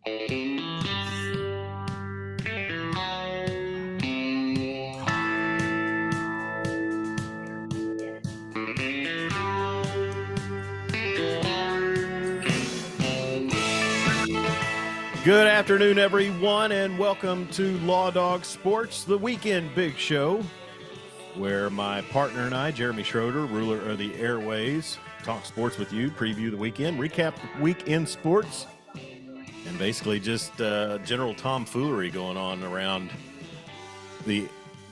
Good afternoon, everyone, and welcome to Law Dog Sports, the weekend big show, where my partner and I, Jeremy Schroeder, ruler of the airways, talk sports with you, preview the weekend, recap the weekend sports, and basically just general tomfoolery going on around the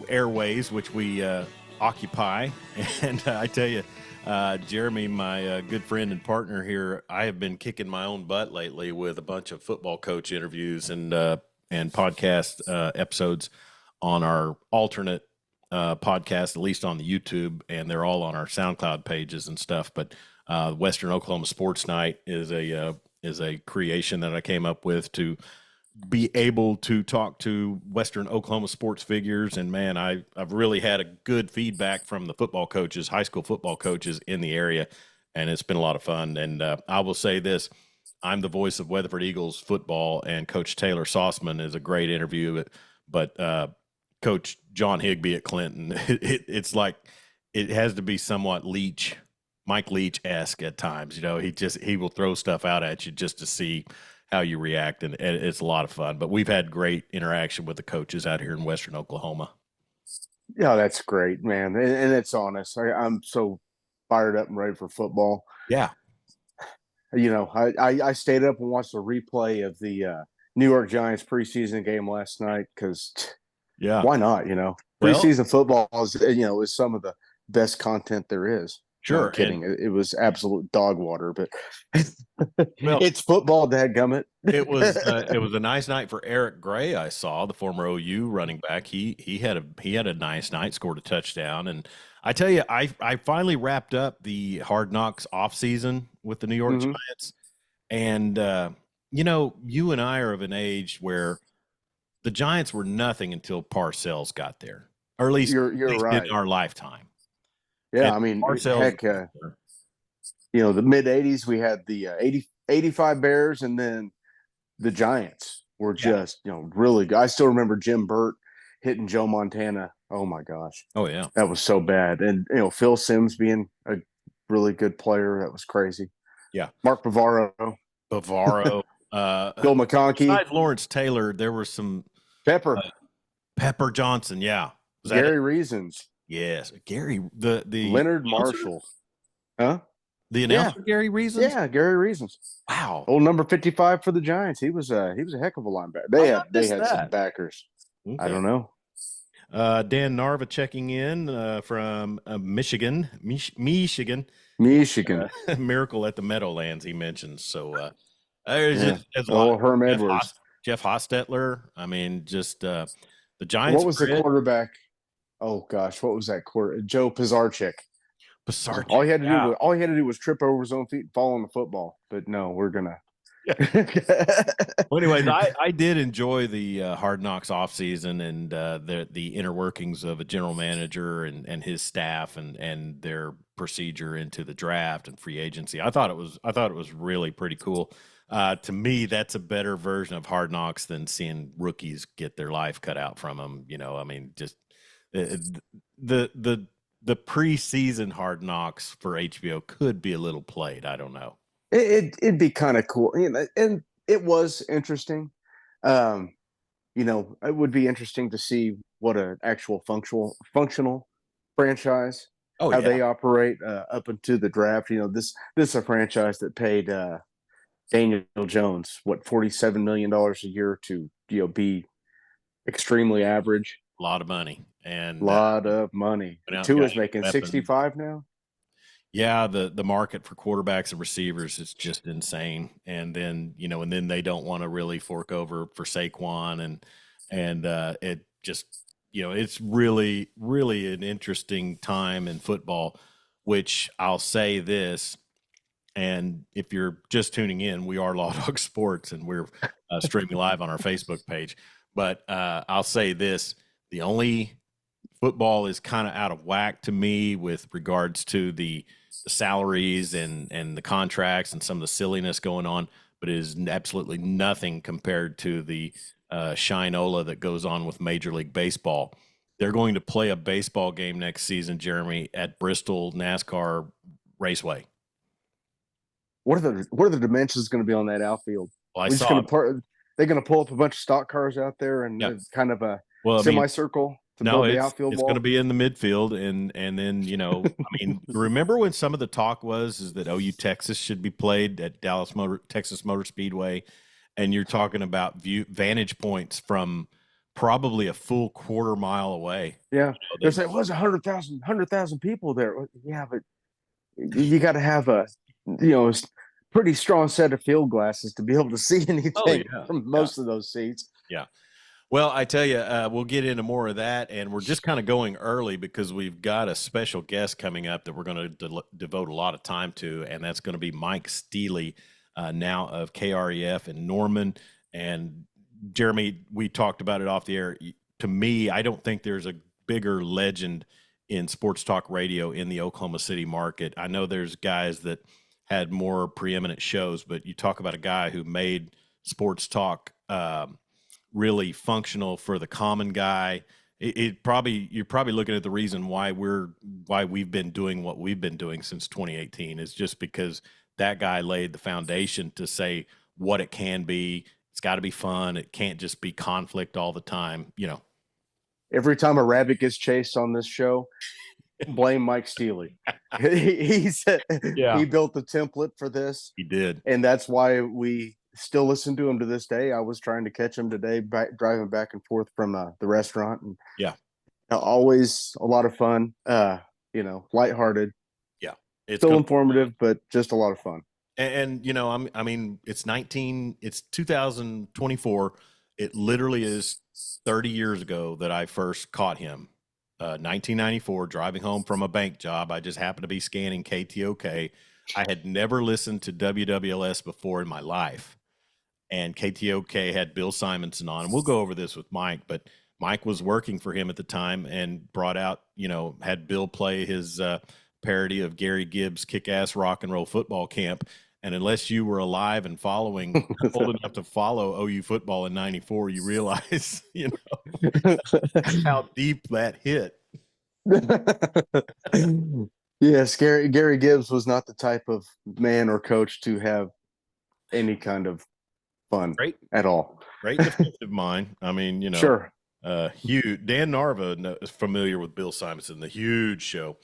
airways, which we occupy. And I tell you, Jeremy, my good friend and partner here, I have been kicking my own butt lately with a bunch of football coach interviews and podcast episodes on our alternate podcast, at least on the YouTube, and they're all on our SoundCloud pages and stuff. But Western Oklahoma Sports Night is a creation that I came up with to be able to talk to Western Oklahoma sports figures. And man, I've really had a good feedback from the football coaches, high school football coaches in the area. And it's been a lot of fun. And I will say this, I'm the voice of Weatherford Eagles football, and Coach Taylor Sauceman is a great interview, but Coach John Higbee at Clinton, it's like, it has to be somewhat Mike Leach-esque at times. You know, he will throw stuff out at you just to see how you react, and it's a lot of fun. But we've had great interaction with the coaches out here in Western Oklahoma. Yeah, that's great, man. And it's honest. I'm so fired up and ready for football. Yeah. You know, I stayed up and watched a replay of the New York Giants preseason game last night because, yeah, why not? You know, preseason football is some of the best content there is. Sure. No, I'm kidding. It was absolute dog water, but it's football, dadgummit. It was a nice night for Eric Gray. I saw, the former OU running back. He had a nice night, scored a touchdown. And I tell you, I finally wrapped up the Hard Knocks off season with the New York Giants. And you know, you and I are of an age where the Giants were nothing until Parcells got there, or at least, you're right. in our lifetime. Yeah, and I mean, Parcells, heck, you know, the mid-'80s, we had the 85 Bears, and then the Giants were just, you know, really good. I still remember Jim Burt hitting Joe Montana. Oh, my gosh. Oh, yeah. That was so bad. And, you know, Phil Simms being a really good player. That was crazy. Yeah. Mark Bavaro. Bill McConkey. Besides Lawrence Taylor, there were some Pepper Johnson. Yeah. Gary Reasons. Yes. Gary, the Leonard Marshall. Huh? The announcer, Gary Reasons? Yeah, Gary Reasons. Wow. Old number 55 for the Giants. He was a heck of a linebacker. They had some backers. Okay. I don't know. Dan Narva checking in from Michigan. Miracle at the Meadowlands, he mentions. So there's a lot. Herm Edwards. Jeff Hostetler. I mean, just the Giants. What was the quarterback? Oh gosh, what was that quarter? Joe Pizarczyk. All he had to do was trip over his own feet and fall on the football. But no, we're gonna. Well, anyways, I did enjoy the Hard Knocks off season and the inner workings of a general manager and his staff and their procedure into the draft and free agency. I thought it was really pretty cool. To me, that's a better version of Hard Knocks than seeing rookies get their life cut out from them. You know, I mean, just the preseason Hard Knocks for HBO could be a little played. I don't know. It'd be kind of cool, you know, and it was interesting. You know, it would be interesting to see what an actual functional franchise, how they operate up into the draft. You know, this is a franchise that paid Daniel Jones $47 million a year to, you know, be extremely average. A lot of money. And Tua's making 65 now. Yeah, the market for quarterbacks and receivers is just insane. And then, you know, they don't want to really fork over for Saquon, and it just, you know, it's really, really an interesting time in football, which I'll say this, and if you're just tuning in, we are Law Dog Sports, and we're streaming live on our Facebook page. But I'll say this, the only football is kind of out of whack to me with regards to the salaries and the contracts and some of the silliness going on. but it is absolutely nothing compared to the Shinola that goes on with Major League Baseball. They're going to play a baseball game next season, Jeremy, at Bristol NASCAR Raceway. What are the dimensions going to be on that outfield? Well, I We're just saw, going to they're going to pull up a bunch of stock cars out there and yeah. it's kind of a Well, I mean, semicircle to no, build the outfield it's going to wall. be in the midfield, and then I mean, remember when some of the talk is that OU Texas should be played at Texas Motor Speedway, and you're talking about vantage points from probably a full quarter mile away. Yeah, there's like, was 100,000 people there. Yeah, but you got to have a pretty strong set of field glasses to be able to see anything from most of those seats. Yeah. Well, I tell you, we'll get into more of that, and we're just kind of going early because we've got a special guest coming up that we're going to devote a lot of time to, and that's going to be Mike Steely, now of KREF in Norman. And Jeremy, we talked about it off the air. To me, I don't think there's a bigger legend in sports talk radio in the Oklahoma City market. I know there's guys that had more preeminent shows, but you talk about a guy who made sports talk really functional for the common guy. You're probably looking at the reason why we've been doing what we've been doing since 2018 is just because that guy laid the foundation to say what it can be. It's got to be fun. It can't just be conflict all the time. Every time a rabbit gets chased on this show, blame Mike Steely. He built the template for this. He did, and that's why we still listen to him to this day. I was trying to catch him today, driving back and forth from the restaurant, and always a lot of fun. Lighthearted. Yeah, it's still informative, but just a lot of fun. And I mean, it's 2024. It literally is 30 years ago that I first caught him. 1994, driving home from a bank job. I just happened to be scanning KTOK. I had never listened to WWLS before in my life. And KTOK had Bill Simonson on. And we'll go over this with Mike, but Mike was working for him at the time and brought out, had Bill play his parody of Gary Gibbs' Kick-Ass Rock and Roll Football Camp. And unless you were alive and following, old enough to follow OU football in 94, you realize, how deep that hit. Yes, Gary Gibbs was not the type of man or coach to have any kind of fun at all. Great defensive mind. I mean, sure. Huge. Dan Narva is familiar with Bill Simonson, the Huge Show.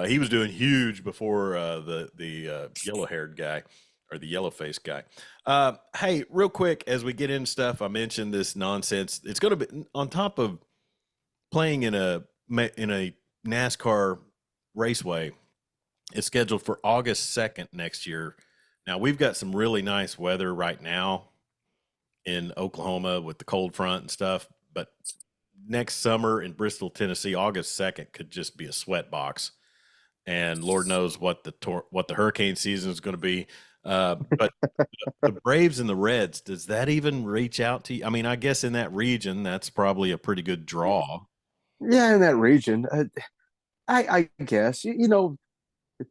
He was doing Huge before the yellow-haired guy or the yellow-faced guy. Hey, real quick, as we get into stuff, I mentioned this nonsense. It's going to be on top of playing in a NASCAR raceway. It's scheduled for August 2nd next year. Now, we've got some really nice weather right now in Oklahoma with the cold front and stuff, but next summer in Bristol, Tennessee, August 2nd could just be a sweat box. And Lord knows what the hurricane season is going to be. But the Braves and the Reds, does that even reach out to you? I mean, I guess in that region, that's probably a pretty good draw. Yeah, in that region, I guess,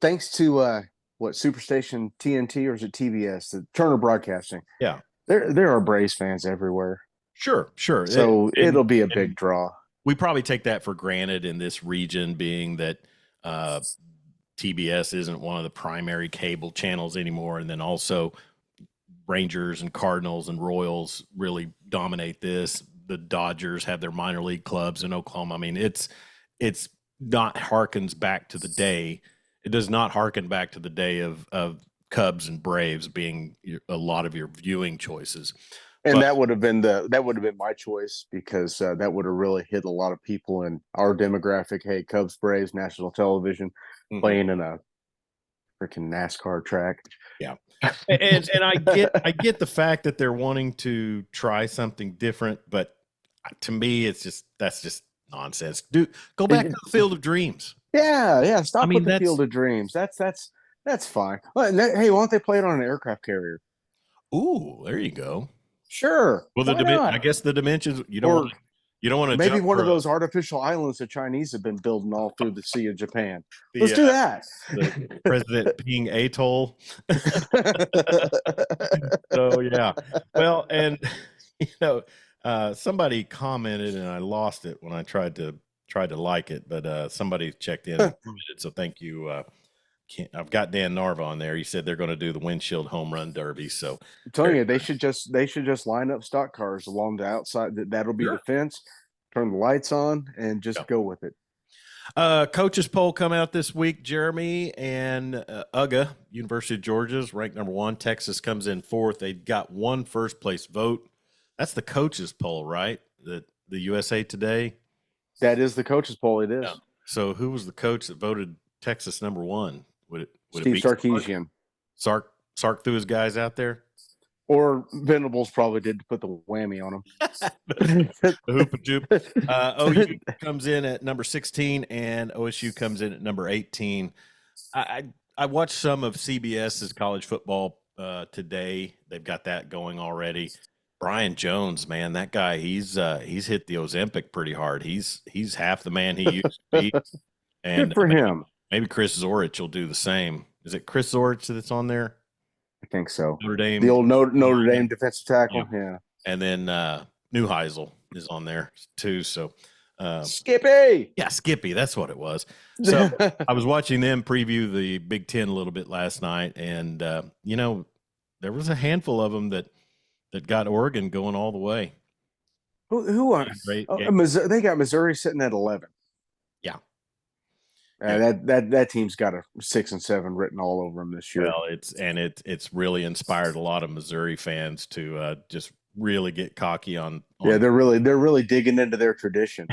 thanks to Superstation TNT, or is it TBS, the Turner Broadcasting? Yeah, there are Braves fans everywhere. Sure. So it'll be a big draw. We probably take that for granted in this region, being that TBS isn't one of the primary cable channels anymore, and then also Rangers and Cardinals and Royals really dominate this. The Dodgers have their minor league clubs in Oklahoma. I mean, it's not harkens back to the day. It does not harken back to the day of Cubs and Braves being a lot of your viewing choices. And that would have been my choice, because that would have really hit a lot of people in our demographic. Hey, Cubs, Braves, national television, playing in a freaking NASCAR track. Yeah, and I get the fact that they're wanting to try something different, but to me, that's just nonsense. Dude, go back to the Field of Dreams. Yeah. Stop with the Field of Dreams. That's fine. Hey, why don't they play it on an aircraft carrier? Ooh, there you go. Sure. Well, I guess the dimensions, you don't You don't want to Maybe jump one of for those artificial islands the Chinese have been building all through the Sea of Japan. Let's the do that. President Ping Atoll. So yeah, well, and you know, somebody commented, and I lost it when I tried to like it, but somebody checked in and commented. So thank you. I've got Dan Narva on there. He said they're going to do the windshield home run derby. So I'm telling very you, they should just line up stock cars along the outside. That'll be the sure. fence. Turn the lights on and just Yeah. go with it. Coaches poll come out this week, Jeremy, and UGA, University of Georgia, is ranked number 1. Texas comes in 4th. They got one first place vote. That's the coaches poll, right? The USA Today. That is the coaches poll. It is. Yeah. So who was the coach that voted Texas number 1? Would it Steve be Sarkisian? Sark threw his guys out there? Or Venables probably did to put the whammy on him. The hoop and joop. OU comes in at number 16, and OSU comes in at number 18. I watched some of CBS's college football today. They've got that going already. Brian Jones, man, that guy, he's hit the Ozempic pretty hard. He's half the man he used to be. And Good for him. Maybe Chris Zorich will do the same. Is it Chris Zorich that's on there? I think so. Notre Dame. The old Notre Dame defensive tackle. Yeah. And then Neuheisel is on there too. So Skippy. Yeah, Skippy. That's what it was. So I was watching them preview the Big Ten a little bit last night, and there was a handful of them that got Oregon going all the way. Who are they? Got Missouri sitting at 11. Yeah. That team's got a 6 and 7 written all over them this year. Well, it's really inspired a lot of Missouri fans to just really get cocky on. Yeah, they're really digging into their tradition.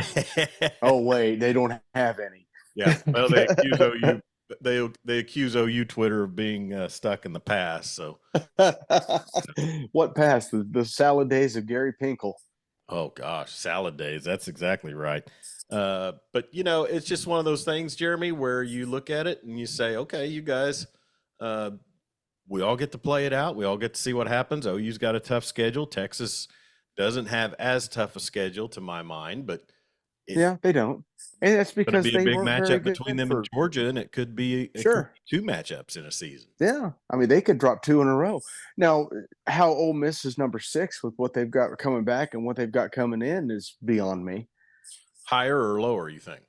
Oh wait, they don't have any. Yeah, well, they accuse OU Twitter of being stuck in the past. So what past? The salad days of Gary Pinkel. Oh gosh, salad days. That's exactly right. But it's just one of those things, Jeremy, where you look at it and you say, okay, you guys, we all get to play it out. We all get to see what happens. OU's got a tough schedule. Texas doesn't have as tough a schedule to my mind, but they don't. And that's because they a big matchup between them and Georgia, and it could be two matchups in a season. Yeah, I mean they could drop 2 in a row. Now, how Ole Miss is number 6 with what they've got coming back and what they've got coming in is beyond me. Higher or lower, you think?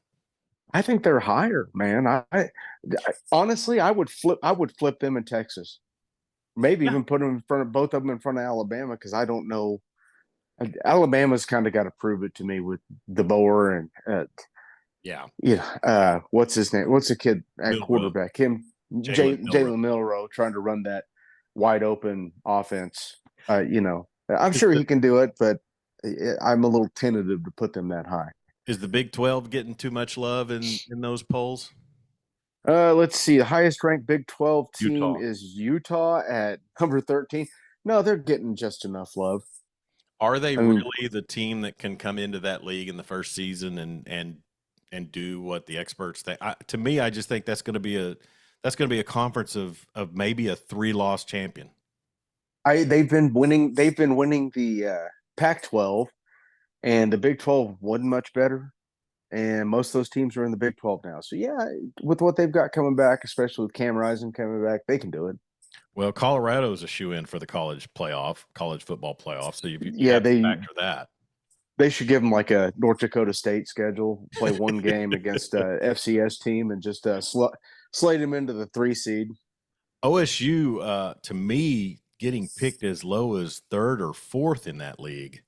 I think they're higher, man. I honestly, I would flip them in Texas. Maybe even put them in front of both of them in front of Alabama, because I don't know. Alabama's kind of got to prove it to me with DeBoer and what's his name? What's the kid at quarterback? Him, Jalen Milroe, trying to run that wide open offense. I'm sure he can do it, but I'm a little tentative to put them that high. Is the Big 12 getting too much love in those polls? Let's see. The highest ranked Big 12 team is Utah at number 13. No, they're getting just enough love. Are they really the team that can come into that league in the first season and do what the experts think? To me, I just think that's going to be a conference of maybe a 3-loss champion. They've been winning the Pac-12, and the Big 12 wasn't much better. And most of those teams are in the Big 12 now. So, yeah, with what they've got coming back, especially with Cam Rising coming back, they can do it. Well, Colorado is a shoe-in for the college football playoff. So you have to factor that. They should give them like a North Dakota State schedule, play one game against a FCS team and just slate them into the 3 seed. OSU, to me, getting picked as low as 3rd or 4th in that league.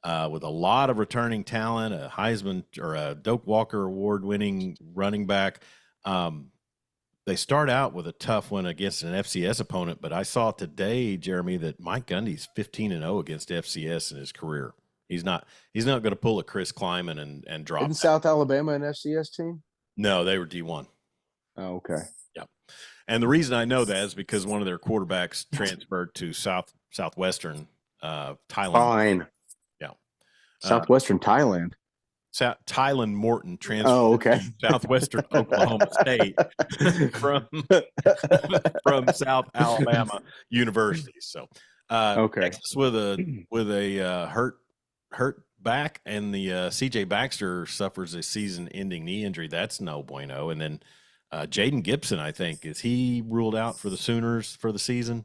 With a lot of returning talent, a Heisman or a Doak Walker award-winning running back. They start out with a tough one against an FCS opponent, but I saw today, Jeremy, that Mike Gundy's 15-0 against FCS in his career. He's not going to pull a Chris Kleiman and drop. Isn't South Alabama an FCS team? No, they were D1. Oh, okay. Yeah, and the reason I know that is because one of their quarterbacks transferred to Southwestern Thailand. Fine. Southwestern Thailand. Tylen Morton transferred to Southwestern Oklahoma State from South Alabama University. So Texas with a hurt back, and the C.J. Baxter suffers a season-ending knee injury. That's no bueno. And then Jaden Gibson, I think, is he ruled out for the Sooners for the season?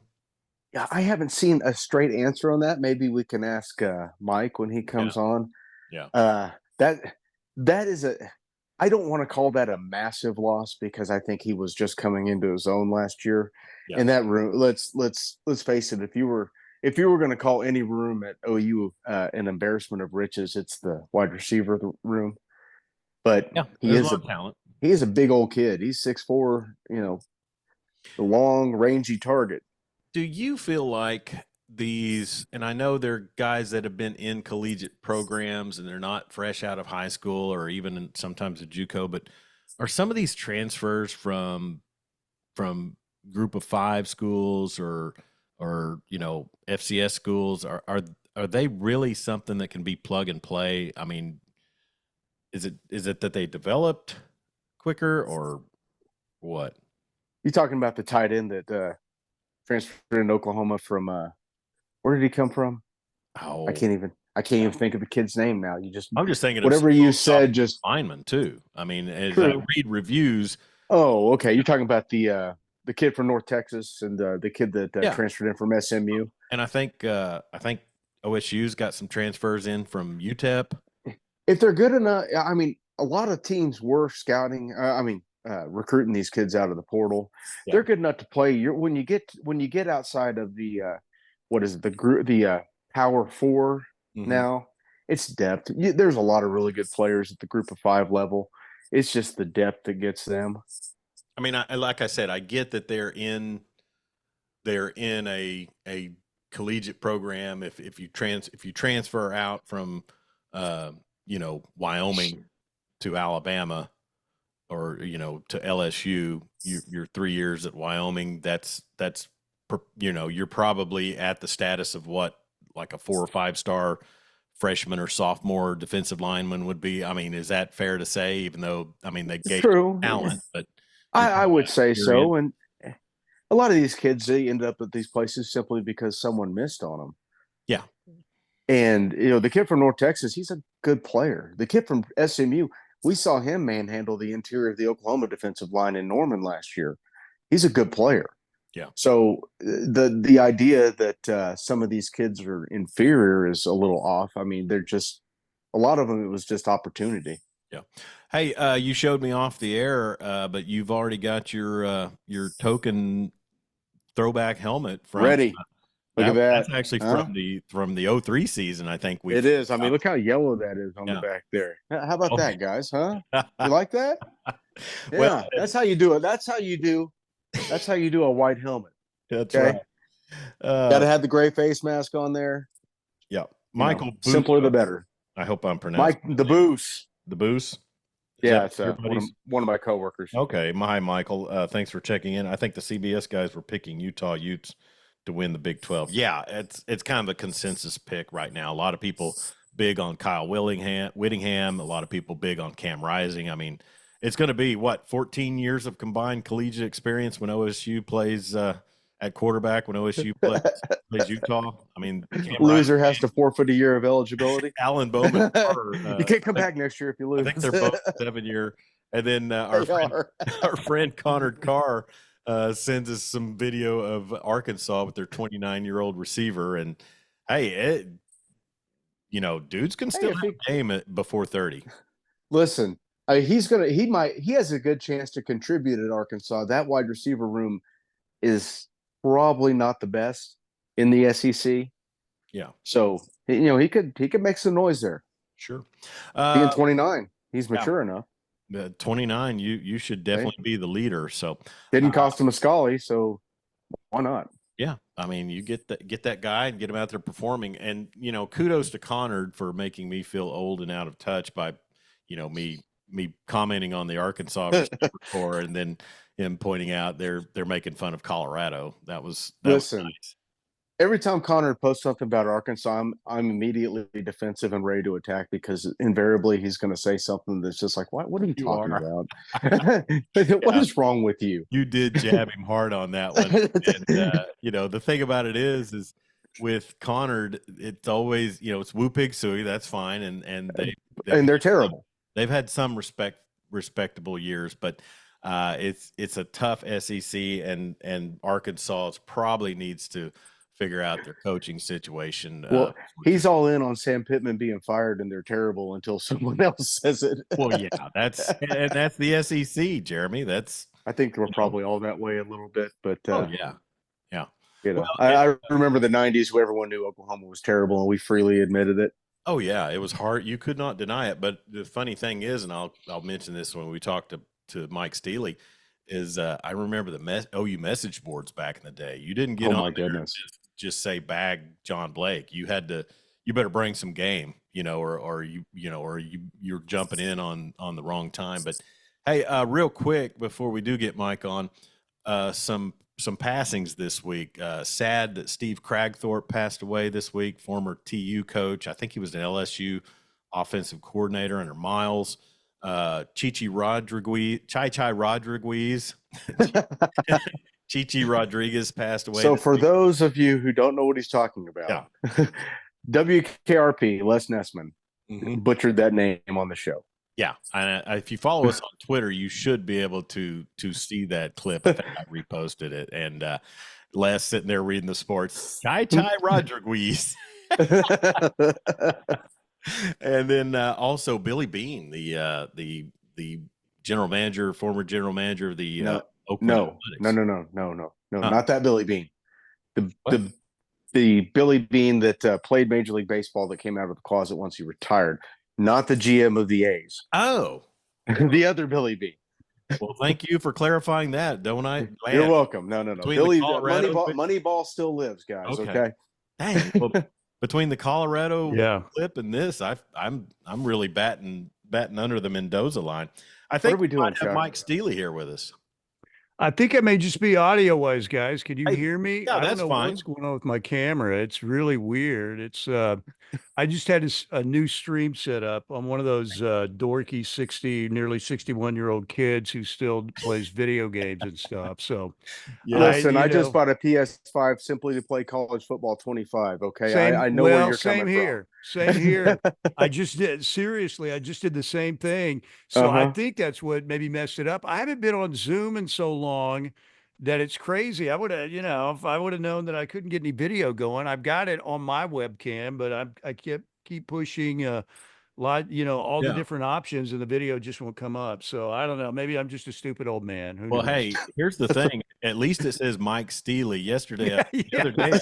Yeah, I haven't seen a straight answer on that. Maybe we can ask Mike when he Yeah, comes on. yeah, That that is a. I don't want to call that a massive loss because I think he was just coming into his own last year. yeah. In that room, let's face it. If you were going to call any room at OU an embarrassment of riches, it's the wide receiver room. But Yeah, he there's a is lot a of talent. he is a big old kid. He's 6'4", the long, rangy target. Do you feel like these, and I know they're guys that have been in collegiate programs and they're not fresh out of high school or even sometimes a JUCO, but are some of these transfers from group of five schools or FCS schools are they really something that can be plug and play? I mean, is it that they developed quicker or what? You talking about the tight end that transferred in Oklahoma from where did he come from? I Oh, can't even I can't even think of the kid's name now. You just I'm just thinking of some whatever of you those said offensive just linemen too. I mean, as I true. read reviews, Oh, okay. You're talking about the kid from North Texas and the kid that yeah, transferred in from SMU. and I think OSU's got some transfers in from UTEP. If they're good enough, I mean, a lot of teams were scouting. Recruiting these kids out of the portal. Yeah, They're good enough to play. When you get outside of the what is it, the group, the Power Four hmm. now, it's depth. There's a lot of really good players at the Group of Five level. It's just the depth that gets them. I mean, like I said, I get that they're in a collegiate program. If you transfer out from Wyoming to Alabama or to LSU, you're 3 years at Wyoming. You're probably at the status of what like a 4 or 5 star freshman or sophomore defensive lineman would be. I mean, is that fair to say? Even though I mean they gauge True. talent, but you're I talking would about say experience. so. And a lot of these kids, they end up at these places simply because someone missed on them. Yeah, And the kid from North Texas, he's a good player. The kid from SMU, we saw him manhandle the interior of the Oklahoma defensive line in Norman last year. He's a good player. yeah. So the idea that some of these kids are inferior is a little off. I mean, they're just a lot of them. It was just opportunity. Yeah. Hey, you showed me off the air, but you've already got your token throwback helmet from Ready? Look at that's that, actually huh? from the '03 season. I think It we've is. I mean, look how yellow that is on the yeah. back there. How about Oh, that, guys? Huh? You like that? well, Yeah, that's how you do it. That's how you do. That's how you do a white helmet. that's right. Okay, got Uh, to have the gray face mask on there. yeah, Michael Simpler the Busso. better. I hope I'm pronouncing Mike the Boos. the Boos. Is that Yeah, it's your one of buddies? one of my coworkers. Okay, my Michael. Thanks for checking in. I think the CBS guys were picking Utah Utes to win the Big 12. Yeah, it's kind of a consensus pick right now. A lot of people big on Kyle Whittingham. A lot of people big on Cam Rising. I mean, it's going to be what 14 years of combined collegiate experience when OSU plays at quarterback. When OSU plays Utah. I mean, Cam Rising, Loser has to forfeit a year of eligibility. Alan Bowman, You can't come back next year if you I think lose. they're both 7 year. And then our They friend are. our friend Connor Carr sends us some video of Arkansas with their 29-year-old receiver. And hey, dudes can Hey, still if have he a game before 30. listen, he has a good chance to contribute at Arkansas. That wide receiver room is probably not the best in the SEC. Yeah, So he could make some noise there. sure. Being Uh, 29, he's yeah, mature enough. 29. You should Hey, definitely be the leader. So, didn't uh, cost him a Scully, so why not? yeah, I mean, you get that guy and get him out there performing. And kudos to Connor for making me feel old and out of touch by, me commenting on the Arkansas receiver core, and then him pointing out they're making fun of Colorado. That was Listen, nice. every time Connor posts something about Arkansas, I'm immediately defensive and ready to attack because invariably he's going to say something that's just like, "What? What are you You talking are, about? What yeah. is wrong with you?" You did jab him hard on that one, and the thing about it is with Connard, it's always, it's Woo Pig Sooie, that's fine, and they've And they're had some, terrible. they've had some respectable years, but it's a tough SEC, and Arkansas probably needs to figure out their coaching situation. Well, he's all in on Sam Pittman being fired, and they're terrible until someone else says it. Well, yeah, that's the SEC, Jeremy. That's I think we're you know. probably all that way a little bit, but Oh yeah, yeah. Well, I remember the '90s where everyone knew Oklahoma was terrible, and we freely admitted it. oh yeah, it was hard. You could not deny it. But the funny thing is, and I'll mention this when we talked to Mike Steely, is I remember the OU message boards back in the day. You didn't get Oh on my there and goodness. just say bag John Blake. You had to. You better bring some game, or you're jumping in on the wrong time. But hey, real quick before we do get Mike on, some passings this week. Sad that Steve Cragthorpe passed away this week, former TU coach. I think he was an LSU offensive coordinator under Miles. Chichi Rodriguez, Chai Rodriguez, Chichi Rodriguez passed away. So, for those of you who don't know what he's talking about, yeah. WKRP, Les Nessman, butchered that name on the show. Yeah, and if you follow us on Twitter, you should be able to see that clip. I think I reposted it, and Les sitting there reading the sports. Chai Rodriguez, and then also Billy Bean, the general manager, former general manager of the Oakland Athletics. No, not that Billy Bean. The Billy Bean that played Major League Baseball that came out of the closet once he retired. Not the GM of the A's. Oh. The other Billy Bean. Well, thank you for clarifying that, don't I? Man, you're welcome. No. Billy Moneyball still lives, guys. Okay. Dang. Well, between the Colorado clip and this, I'm really batting under the Mendoza line. I think we might have Mike Steely here with us. I think I may just be audio wise, guys. Could you hear me? Yeah, I don't know fine. what's going on with my camera. It's really weird. It's I just had a new stream set up. I'm one of those dorky nearly 61-year-old kids who still plays video games and stuff. So listen, I just bought a PS5 simply to play college football 25. Okay. I know where you're coming from. Same here. I just did the same thing. So I think that's what maybe messed it up. I haven't been on Zoom in so long that it's crazy. I would have, if I would have known that I couldn't get any video going, I've got it on my webcam, but I keep pushing all the different options, and the video just won't come up. So I don't know. Maybe I'm just a stupid old man. Who knows? Hey, here's the thing. At least it says Mike Steely. Yesterday, the other day,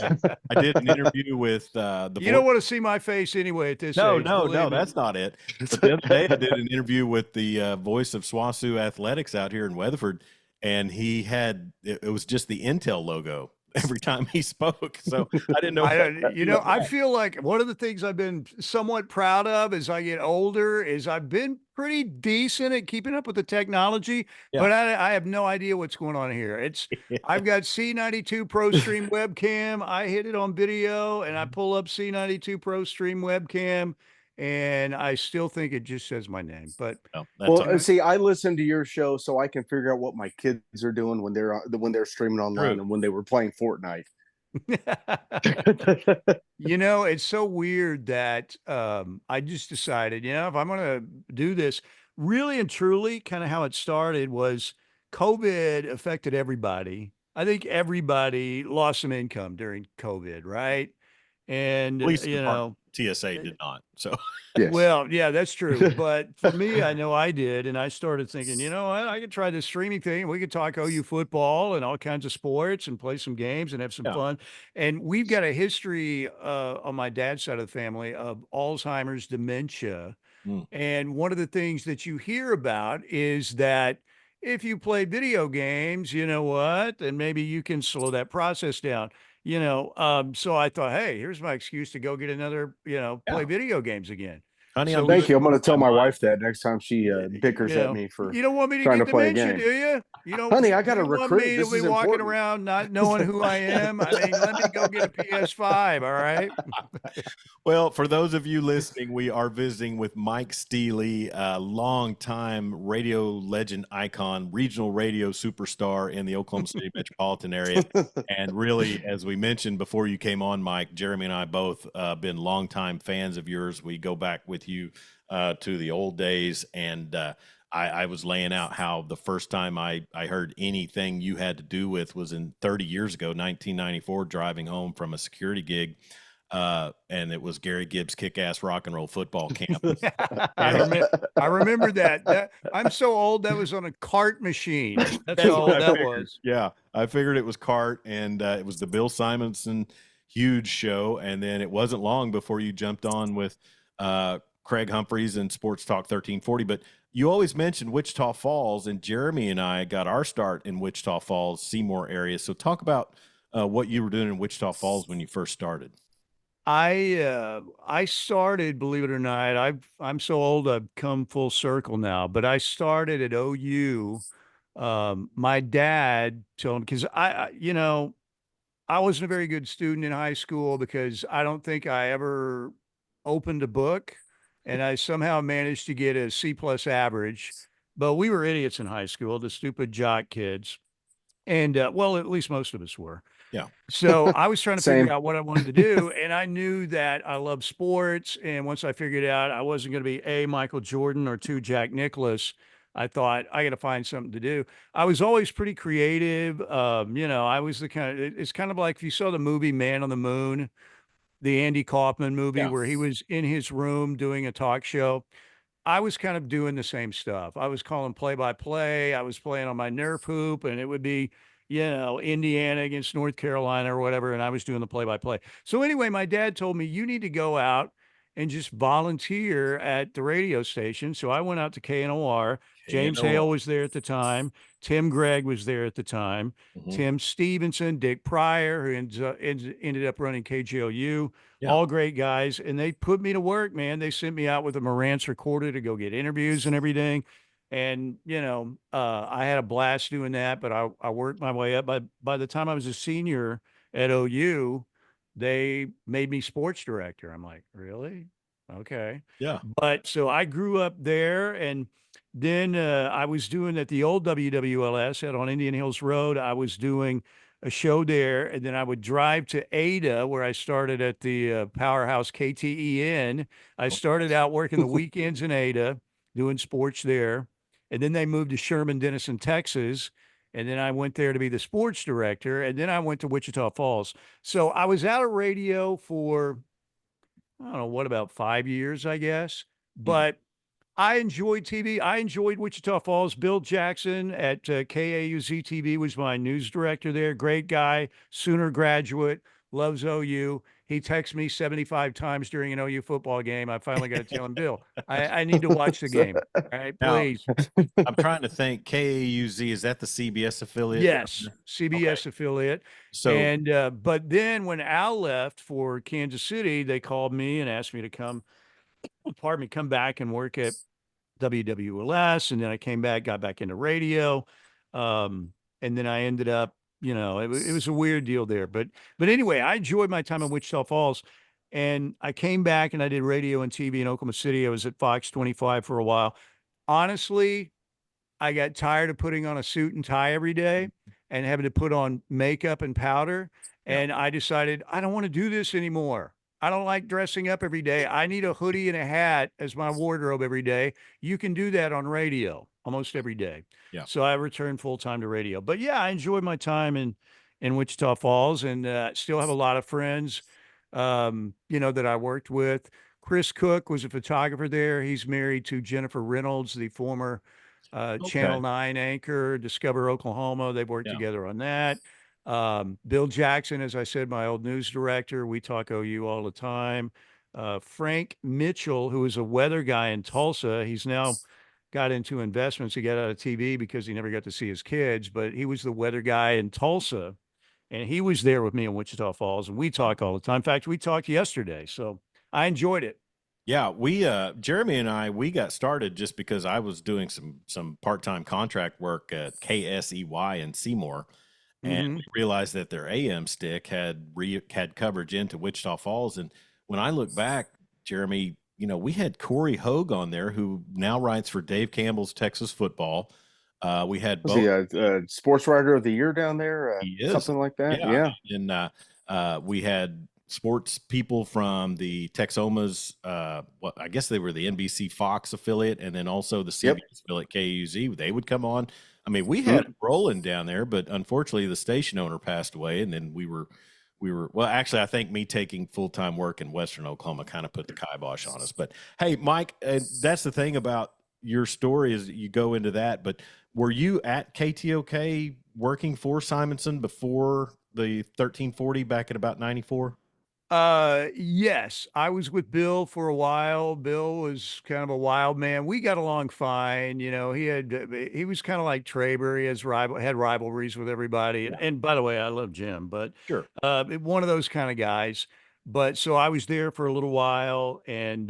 I did an interview with the. You don't want to see my face anyway at this age. No, that's not it. But the other day, I did an interview with the voice of SWASU Athletics out here in Weatherford, and he had it was just the Intel logo every time he spoke. So I didn't know. I feel like one of the things I've been somewhat proud of as I get older is I've been pretty decent at keeping up with the technology, but I have no idea what's going on here. I've got C92 Pro Stream webcam. I hit it on video and I pull up C92 Pro Stream webcam, and I still think it just says my name. But see, I listen to your show so I can figure out what my kids are doing when they're streaming online and when they were playing Fortnite. It's so weird that I just decided, if I'm going to do this, really and truly, kind of how it started was COVID affected everybody. I think everybody lost some income during COVID, right? And at least TSA did not. So, yes. Well, yeah, that's true. But for me, I know I did. And I started thinking, you know what, I could try this streaming thing. We could talk OU football and all kinds of sports and play some games and have some fun. And we've got a history on my dad's side of the family of Alzheimer's, dementia. And one of the things that you hear about is that if you play video games, you know what, and maybe you can slow that process down. So I thought, hey, here's my excuse to go get another, play video games again. Honey, I'm So Thank doing you. I'm going to tell my my mind. wife that next time she bickers at me for you don't want me to trying get to play a dementia, do game. you? Honey, I got You to don't want recruit. me to This be is walking important. around not knowing who I am. I mean, let me go get a PS5. All right. Well, for those of you listening, we are visiting with Mike Steely, a longtime radio legend icon, regional radio superstar in the Oklahoma City metropolitan area. And really, as we mentioned before you came on, Mike, Jeremy and I both been longtime fans of yours. We go back with you to the old days. And I was laying out how the first time I heard anything you had to do with was in 30 years ago, 1994, driving home from a security gig. And it was Gary Gibbs' kick-ass rock and roll football camp. I remember that. I'm so old that was on a cart machine. That's That's how what old I that figured. was. Yeah, I figured it was Cart, and it was the Bill Simonson huge show. And then it wasn't long before you jumped on with Craig Humphreys and Sports Talk 1340. But you always mentioned Wichita Falls, and Jeremy and I got our start in Wichita Falls, Seymour area. So talk about what you were doing in Wichita Falls when you first started. I started, believe it or not, I'm so old I've come full circle now, but I started at OU. My dad told me because I wasn't a very good student in high school because I don't think I ever opened a book, and I somehow managed to get a C plus average. But we were idiots in high school, the stupid jock kids, and well, at least most of us were. Yeah. So I was trying to figure Same. out what I wanted to do, and I knew that I love sports. And once I figured out I wasn't going to be A, Michael Jordan, or two, Jack Nicklaus, I thought I got to find something to do. I was always pretty creative. I was the kind of, it's kind of like if you saw the movie Man on the Moon, the Andy Kaufman movie Yeah. where he was in his room doing a talk show. I was kind of doing the same stuff. I was calling play by play. I was playing on my Nerf hoop, and it would be, Indiana against North Carolina or whatever. And I was doing the play by play. So, anyway, my dad told me, you need to go out and just volunteer at the radio station. So I went out to KNOR. James KNOR. Hale was there at the time. Tim Gregg was there at the time. Mhm. Tim Stevenson, Dick Pryor, who ended up running KJOU, Yeah. all great guys. And they put me to work, man. They sent me out with a Marantz recorder to go get interviews and everything. And, I had a blast doing that, but I worked my way up. By the time I was a senior at OU, they made me sports director. I'm like, really? Okay. Yeah. But so I grew up there, and then I was doing at the old WWLS out on Indian Hills Road. I was doing a show there, and then I would drive to Ada, where I started at the powerhouse KTEN. I started out working the weekends in Ada, doing sports there, and then they moved to Sherman Denison, Texas. And then I went there to be the sports director, and then I went to Wichita Falls. So I was out of radio for, I don't know, what, about 5 years, I guess. Mhm. But I enjoyed TV. I enjoyed Wichita Falls. Bill Jackson at KAUZ TV was my news director there. Great guy, Sooner graduate, loves OU. He texts me 75 times during an OU football game. I finally got to tell him, Bill, I need to watch the game. All right, Now, please. I'm trying to think. KAUZ, is that the CBS affiliate down Yes, there? Okay. CBS affiliate. So, And but then when Al left for Kansas City, they called me and asked me to come back and work at WWLS. And then I came back, got back into radio. Um, and then I ended up, it was a weird deal there. But anyway, I enjoyed my time in Wichita Falls. And I came back and I did radio and TV in Oklahoma City. I was at Fox 25 for a while. Honestly, I got tired of putting on a suit and tie every day and having to put on makeup and powder. yeah. And I decided I don't want to do this anymore. I don't like dressing up every day. I need a hoodie and a hat as my wardrobe every day. You can do that on radio almost every day. Yeah. So I returned full time to radio. But yeah, I enjoyed my time in Wichita Falls, and still have a lot of friends, that I worked with. Chris Cook was a photographer there. He's married to Jennifer Reynolds, the former Okay. Channel 9 anchor, Discover Oklahoma. They've worked Yeah. together on that. Bill Jackson, as I said, my old news director. We talk OU all the time. Frank Mitchell, who is a weather guy in Tulsa, he's now got into investments. He got out of TV because he never got to see his kids, but he was the weather guy in Tulsa. And he was there with me in Wichita Falls, and we talk all the time. In fact, we talked yesterday. So I enjoyed it. Yeah, we Jeremy and we got started just because I was doing some part-time contract work at KSEY in Seymour, and Mm-hmm. we realized that their AM stick had coverage into Wichita Falls. And when I look back, Jeremy, we had Corey Hogue on there, who now writes for Dave Campbell's Texas Football. We had Was he Bo. a sports writer of the year down there? He is, Something like that? yeah. Yeah. And we had sports people from the Texomas. I guess they were the NBC Fox affiliate, and then also the Yep. CBS affiliate KUZ. They would come on. I mean, we had Mm. it rolling down there, but unfortunately, the station owner passed away, and then we were. Well, actually, I think me taking full time work in Western Oklahoma kind of put the kibosh on us. But hey, Mike, that's the thing about your story is you go into that. But were you at KTOK working for Simonson before the 1340 back in about 94? Yes, I was with Bill for a while. Bill was kind of a wild man. We got along fine. He was kind of like Traber. He had rivalries with everybody. Yeah. And by the way, I love Jim, but Sure. one of those kind of guys. But so I was there for a little while, and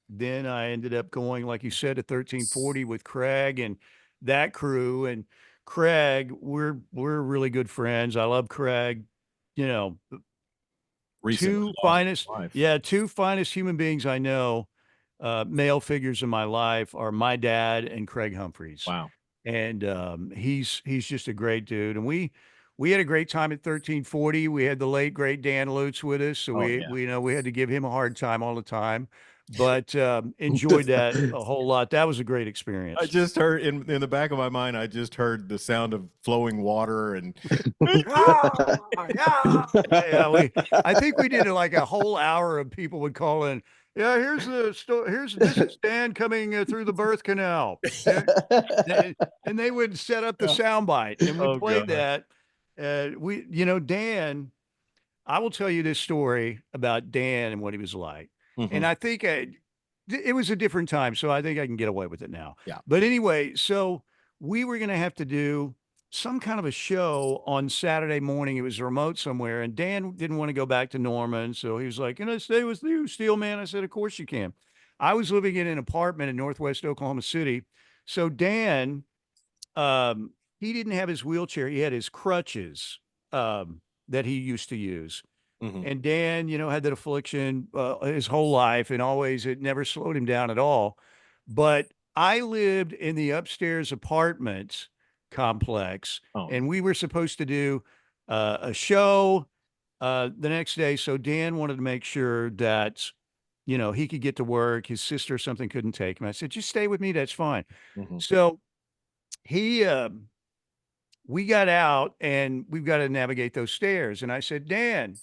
then I ended up going, like you said, at 1340 with Craig and that crew. And Craig, we're really good friends. I love Craig. You know, Recently two lost finest his wife. yeah, two finest human beings I know, male figures in my life are my dad and Craig Humphreys. Wow. And, he's just a great dude, and we had a great time at 1340. We had the late great Dan Lutz with us, so Oh we yeah. we, you know, we had to give him a hard time all the time, but, enjoyed that a whole lot. That was a great I experience. just heard in the back of my mind, I just heard the sound of flowing water and Yeah, I think we did like a whole hour of people would call in. Yeah, this is Dan coming through the birth canal. Yeah, and they would set up the soundbite, and we oh played god. that. Dan. I will tell you this story about Dan and what he was like, and Mhm. I think it was a different time, so I think I can get away with it now. Yeah. But anyway, so we were going to have to do some kind of a show on Saturday morning. It was remote somewhere, and Dan didn't want to go back to Norman, so he was like, "Can I stay with you, Steelman?" I said, "Of course you can." I was living in an apartment in Northwest Oklahoma City, so Dan, um, he didn't have his wheelchair; he had his crutches that he used to use. Mhm. And Dan, had that affliction his whole life, and always it never slowed him down at all. But I lived in the upstairs apartment complex, Oh no. and we were supposed to do a show the next day. So Dan wanted to make sure that he could get to work. His sister or something couldn't take him. I said, "Just stay with me. That's fine." Mhm. So he we got out, and we've got to navigate those stairs. And I said, "Dan,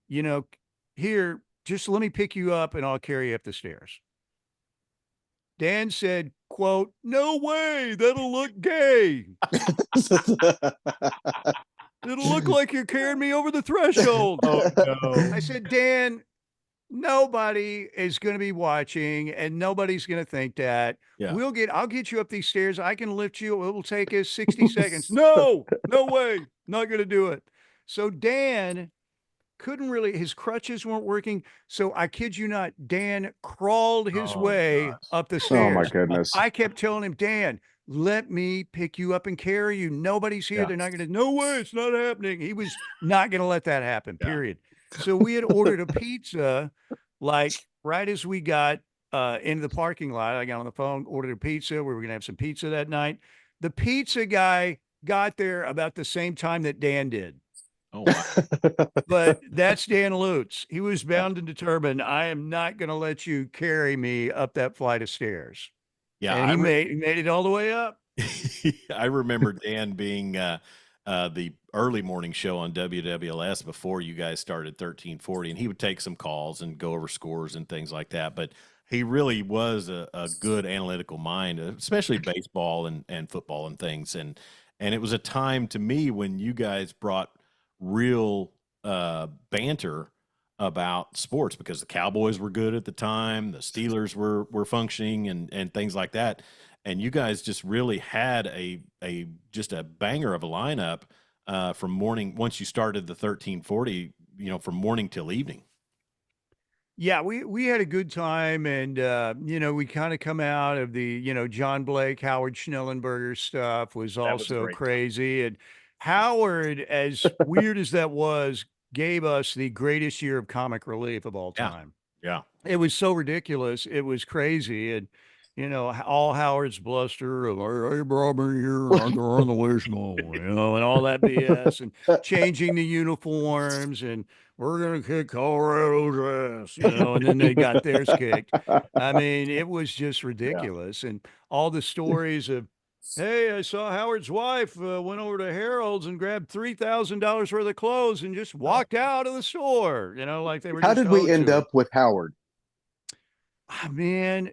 you know, here, just let me pick you up and I'll carry you up the stairs." Dan said, quote, "No way, that'll look gay. It'll look like you're carrying me over the threshold." Oh no. I said, "Dan, nobody is going to be watching and nobody's going to think that. Yeah. I'll get you up these stairs. I can lift you. It will take us 60 seconds. No, no way. Not going to do it." So Dan couldn't really, his crutches weren't working. So I kid you not, Dan crawled his Oh way gosh. up the Oh my stairs. goodness. I kept telling him, "Dan, let me pick you up and carry you. Nobody's here. Yeah. They're not going to, no way, it's not happening." He was not going to let that happen, Yeah. period. So we had ordered a pizza, like right as we got into the parking lot. I got on the phone, ordered a pizza. We were going to have some pizza that night. The pizza guy got there about the same time that Dan did. Oh wow. But that's Dan Lutz. He was bound and determined, "I am not going to let you carry me up that flight of stairs." Yeah, And he made it all the way up. I remember Dan being the early morning show on WWLS before you guys started 1340, and he would take some calls and go over scores and things like that. But he really was a good analytical mind, especially baseball and football and things. And it was a time to me when you guys brought real banter about sports because the Cowboys were good at the time, the Steelers were functioning and things like that. And you guys just really had a just a banger of a lineup from morning once you started the 1340, from morning till evening. Yeah, we had a good time, and we kind of come out of the John Blake, Howard Schnellenberger stuff was That was a also great time. crazy, and Howard, as weird as that was, gave us the greatest year of comic relief of all Yeah. time. Yeah. It was so ridiculous. It was crazy. And, all Howard's bluster of, "Hey, brought me here and I can run the whistle," and all that BS and changing the uniforms and we're going to kick Colorado's ass, and then they got theirs kicked. I mean, it was just Yeah. ridiculous. And all the stories of, "Hey, I saw Howard's wife went over to Harold's and grabbed $3,000 worth of clothes and just Oh, walked out of the store," like they were How just did we owed end to her. up with Howard? Ah, man,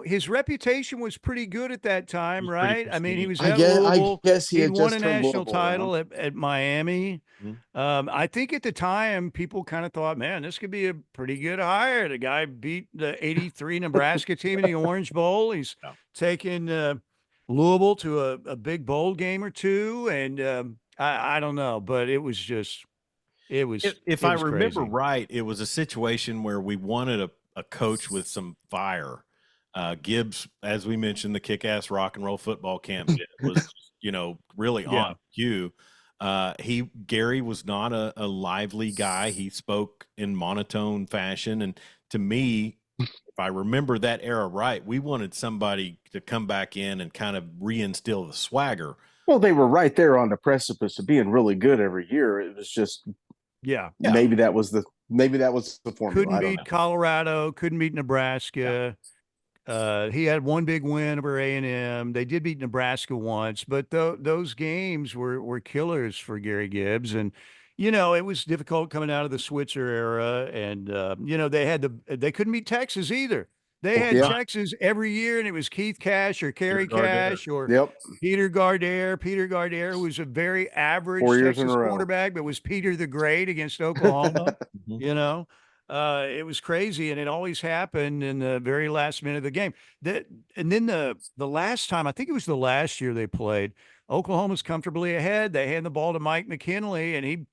his reputation was pretty good at that it time, was pretty right? I mean, he pristine. was I at guess I Louisville. guess he He'd had won a just turned national Louisville around. title at Miami. Mhm. I think at the time, people kind of thought, man, this could be a pretty good hire. The guy beat the '83 Nebraska team in the Orange Bowl. He's Yeah. taken Louisville to a big bowl game or two, and I don't know, but it was just it was If it I was remember crazy. right, it was a situation where we wanted a coach with some fire. Gibbs, as we mentioned, the kick-ass rock and roll football camp was, really Yeah. on cue. Gary was not a lively guy. He spoke in monotone fashion, and to me, if I remember that era right, we wanted somebody to come back in and kind of reinstill the swagger. Well, they were right there on the precipice of being really good every year. It was just Yeah. Yeah, maybe that was the formula. Couldn't I don't beat know. Colorado, couldn't beat yeah, Nebraska. He had one big win over A&M. They did beat Nebraska once, but those games were killers for Gary Gibbs. And it was difficult coming out of the Switzer era, and they couldn't beat Texas either. They four had Yep, times. Texas every year, and it was Keith Cash or Peter Kerry Gardere. Cash or yep. Peter Gardere. Peter Gardere, who was a very average 4 years in a Texas row. quarterback, but was Peter the Great against Oklahoma. Mhm. You know, it was crazy, and it always happened in the very last minute of the game. That and then the last time, I think it was the last year they played, Oklahoma's comfortably ahead. They hand the ball to Mike McKinley, and he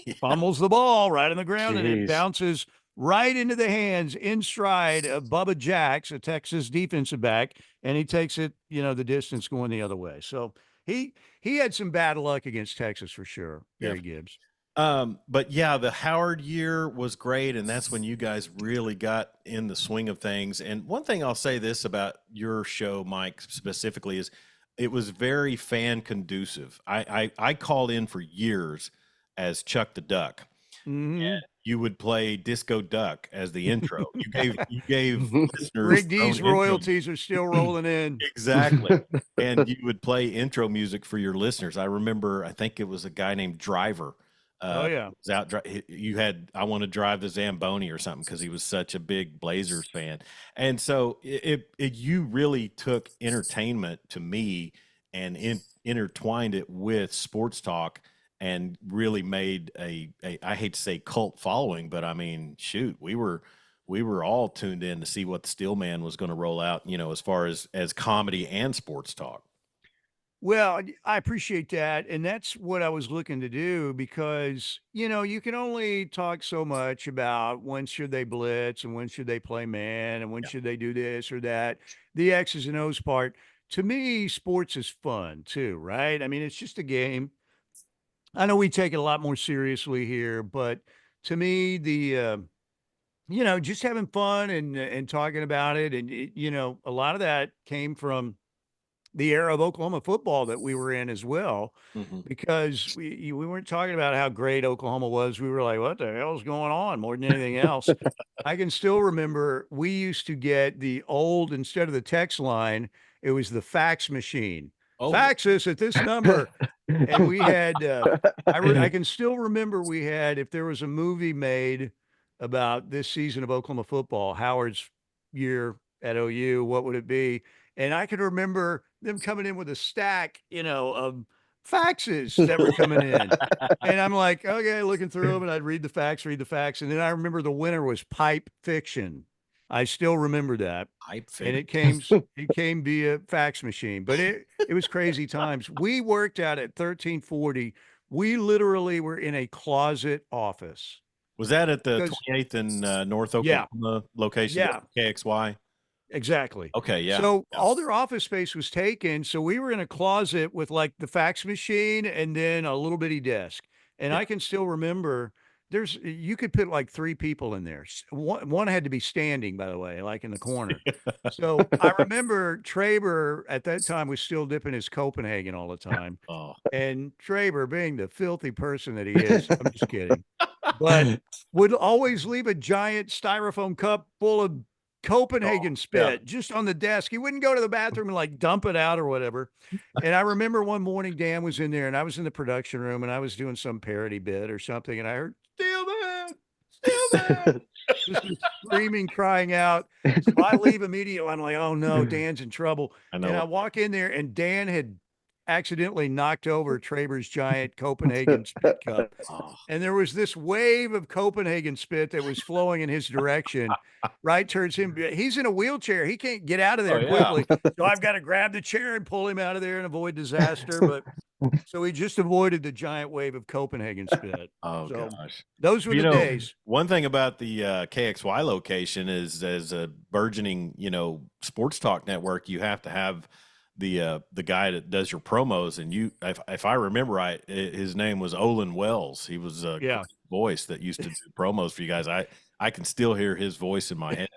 Yeah. fumbles the ball right on the ground, and it Jeez. bounces right into the hands in stride of Bubba Jacks, a Texas defensive back, and he takes it, the distance going the other way. So he had some bad luck against Texas for sure, Yeah. Gary Gibbs. But yeah, the Howard year was great, and that's when you guys really got in the swing of things. And one thing I'll say this about your show, Mike, specifically, is it was very fan conducive. I called in for years as Chuck the Duck. Hmm. You would play Disco Duck as the intro. You gave listeners Rick their own D's intro. royalties are still rolling in. Exactly. And you would play intro music for your listeners. I remember, I think it was a guy named Driver. Oh yeah. Was out. You had I want to drive the Zamboni or something because he was such a big Blazers fan, and so you really took entertainment to me and intertwined it with sports talk and really made a I hate to say cult following, but I mean, shoot, we were all tuned in to see what the Steelman was going to roll out, as far as comedy and sports talk. Well, I appreciate that. And that's what I was looking to do because, you can only talk so much about when should they blitz and when should they play man and when Yeah. should they do this or that. The X's and O's part. To me, sports is fun too, right? I mean, it's just a game. I know we take it a lot more seriously here, but to me, just having fun and talking about it. And, a lot of that came from the era of Oklahoma football that we were in as well, Hmm. because we weren't talking about how great Oklahoma was. We were like, what the hell's going on more than anything else. I can still remember we used to get the old, instead of the text line, it was the fax machine. Oh yeah. Fax us at this number. And we had, I can still remember we had, if there was a movie made about this season of Oklahoma football, Howard's year at OU, what would it be? And I can remember them coming in with a stack, of faxes that were coming in. And I'm like, okay, looking through them, and I'd read the facts, read the facts. And then I remember the winner was Pipe Fiction. I still remember that. Hype And fit. it came via fax machine, but it was crazy times. We worked out at 1340. We literally were in a closet office. Was that at the because 28th and North yeah, Oklahoma location, yeah, KXY? exactly. Okay, yeah, So yeah, all their office space was taken. So we were in a closet with like the fax machine and then a little bitty desk. And yeah. I can still remember you could put like three people in there. One had to be standing, by the way, like in the corner. So I remember Traber at that time was still dipping his Copenhagen all the time. Oh, And Traber, being the filthy person that he is, I'm just kidding, but would always leave a giant styrofoam cup full of oh, Copenhagen yeah. spit just on the desk. He wouldn't go to the bathroom and like dump it out or whatever. And I remember one morning Dan was in there and I was in the production room and I was doing some parody bit or something and I heard Steelman, Steelman, just this screaming, crying out. So I leave immediately. I'm like, oh no, Dan's in trouble. I And know. I walk in there and Dan had accidentally knocked over Traber's giant Copenhagen spit cup. Oh, And there was this wave of Copenhagen spit that was flowing in his direction, right towards him. He's in a wheelchair. He can't get out of oh there yeah. quickly. So I've got to grab the chair and pull him out of there and avoid disaster. But so he just avoided the giant wave of Copenhagen spit. Oh So gosh. those were You the know, days. one thing about the KXY location is, as a burgeoning, sports talk network, you have to have the guy that does your promos. And if I remember right, his name was Olin Wells. He was a Yeah. great voice that used to do promos for you guys. I can still hear his voice in my head.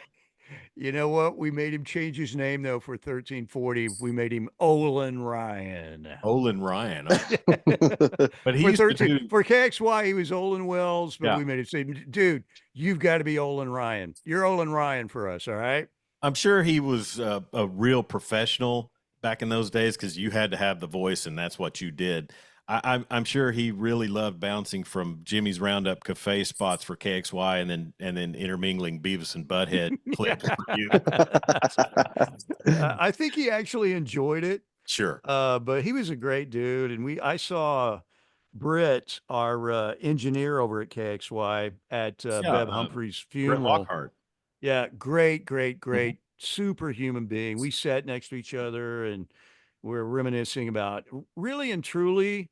You know what? We made him change his name though for 1340. We made him Olin Ryan. Olin Ryan, but he For used to 13 do. for KXY, he was Olin Wells, but Yeah, we made him say, dude, you've got to be Olin Ryan. You're Olin Ryan for us, all right? I'm sure he was a real professional back in those days, because you had to have the voice, and that's what you did. I'm sure he really loved bouncing from Jimmy's Roundup Cafe spots for KXY, and then intermingling Beavis and Butthead clips for you. I think he actually enjoyed it, Sure. but he was a great dude. And I saw Britt, our engineer over at KXY, at Yeah, Bev Humphrey's Brett funeral. Lockhart. Yeah, great, great, great, superhuman being. We sat next to each other and we're reminiscing about really and truly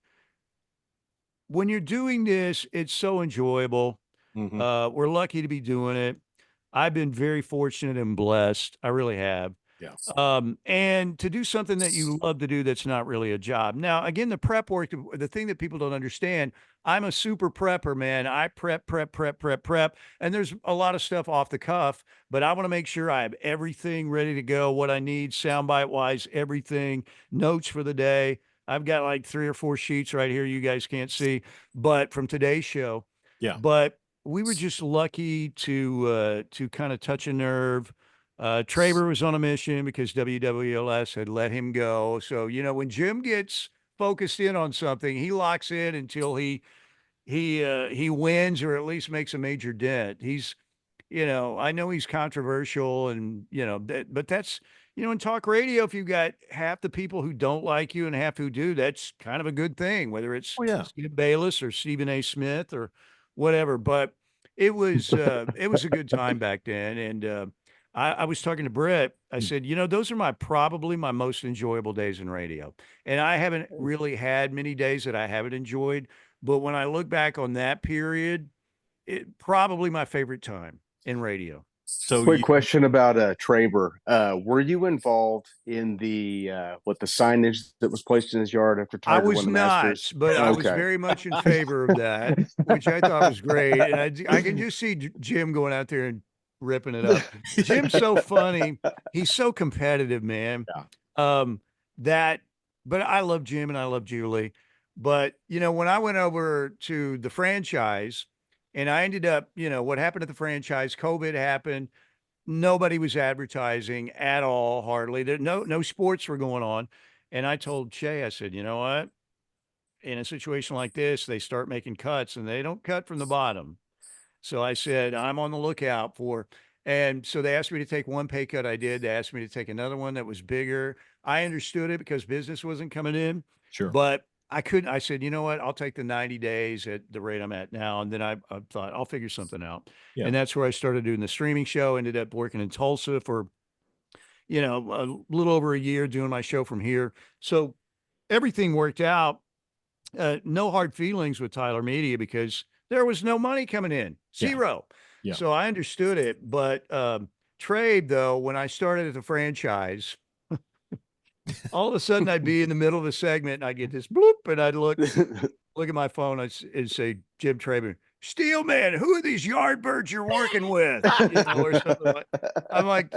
when you're doing this, it's so enjoyable. Hmm. We're lucky to be doing it. I've been very fortunate and blessed. I really have. Yeah. And to do something that you love to do that's not really a job. Now, again, the prep work, the thing that people don't understand, I'm a super prepper, man. I prep, prep, prep, prep, prep. And there's a lot of stuff off the cuff, but I want to make sure I have everything ready to go, what I need, soundbite wise, everything, notes for the day. I've got like 3 or 4 sheets right here you guys can't see, but from today's show. Yeah. But we were just lucky to kind of touch a nerve. Traber was on a mission because WWLS had let him go. So, when Jim gets focused in on something, he locks in until he wins or at least makes a major dent. I know he's controversial and, but that's, in talk radio, if you've got half the people who don't like you and half who do, that's kind of a good thing, whether it's Oh yeah. Steve Bayless or Stephen A. Smith or whatever. But it was a good time back then. And I was talking to Brett. I said, those are probably my most enjoyable days in radio. And I haven't really had many days that I haven't enjoyed. But when I look back on that period, it probably my favorite time in radio. So Quick question about Traber. Were you involved in the signage that was placed in his yard after I Tiger was won the not, Masters? but I was Okay. very much in favor of that, which I thought was great. And I can just see Jim going out there and ripping it up. Jim's so funny. He's so competitive, man. Yeah. Um, but I love Jim and I love Julie. But, when I went over to the franchise and I ended up, what happened at the franchise, COVID happened. Nobody was advertising at all, hardly. No sports were going on. And I told Shay, I said, you know what? In a situation like this, they start making cuts and they don't cut from the bottom. So I said, I'm on the lookout and so they asked me to take one pay cut. I did. They asked me to take another one that was bigger. I understood it because business wasn't coming in, Sure. but I couldn't. I said, you know what? I'll take the 90 days at the rate I'm at now. And then I thought I'll figure something out. Yeah. And that's where I started doing the streaming show, ended up working in Tulsa for, a little over a year doing my show from here. So everything worked out. No hard feelings with Tyler Media because there was no money coming in, Yeah. 0. Yeah. So I understood it, but, trade though, when I started at the franchise, all of a sudden I'd be in the middle of a segment and I'd get this bloop and I'd look at my phone, it'd say, Jim Traber, "Steelman, who are these yardbirds you're working with?" You know, or something like I'm like,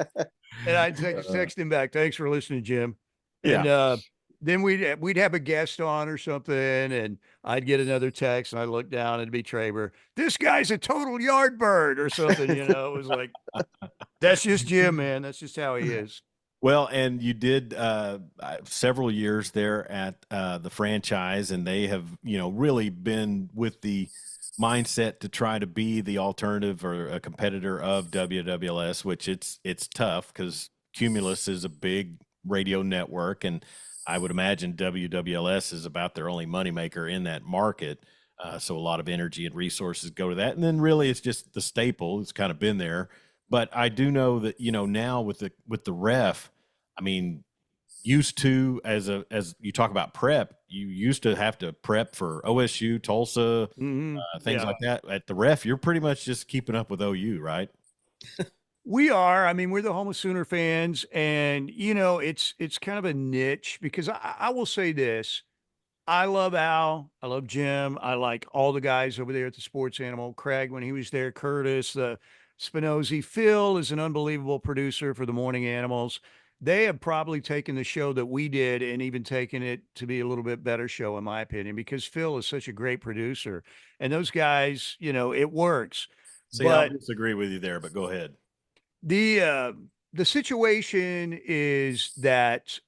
and I'd text him back, "Thanks for listening, Jim." And, Yeah. then we'd have a guest on or something, and I'd get another text, and I'd look down, and it'd be Traber, "This guy's a total yardbird," or something, you know? It was like, that's just Jim, man. That's just how he is. Well, and you did several years there at the franchise, and they have, really been with the mindset to try to be the alternative or a competitor of WWLS, which it's tough because Cumulus is a big radio network, and I would imagine WWLS is about their only moneymaker in that market. So a lot of energy and resources go to that, and then really it's just the staple. It's kind of been there, but I do know that now with the ref, I mean, used to as you talk about prep, you used to have to prep for OSU, Tulsa, things Yeah. like that. At the ref, you're pretty much just keeping up with OU, right? We are. I mean, we're the home of Sooner fans, and, it's kind of a niche because I will say this. I love Al. I love Jim. I like all the guys over there at the Sports Animal. Craig, when he was there, Curtis, the Spinozzi. Phil is an unbelievable producer for the Morning Animals. They have probably taken the show that we did and even taken it to be a little bit better show, in my opinion, because Phil is such a great producer. And those guys, it works. See, I'll But disagree with you there, but go ahead. the situation is that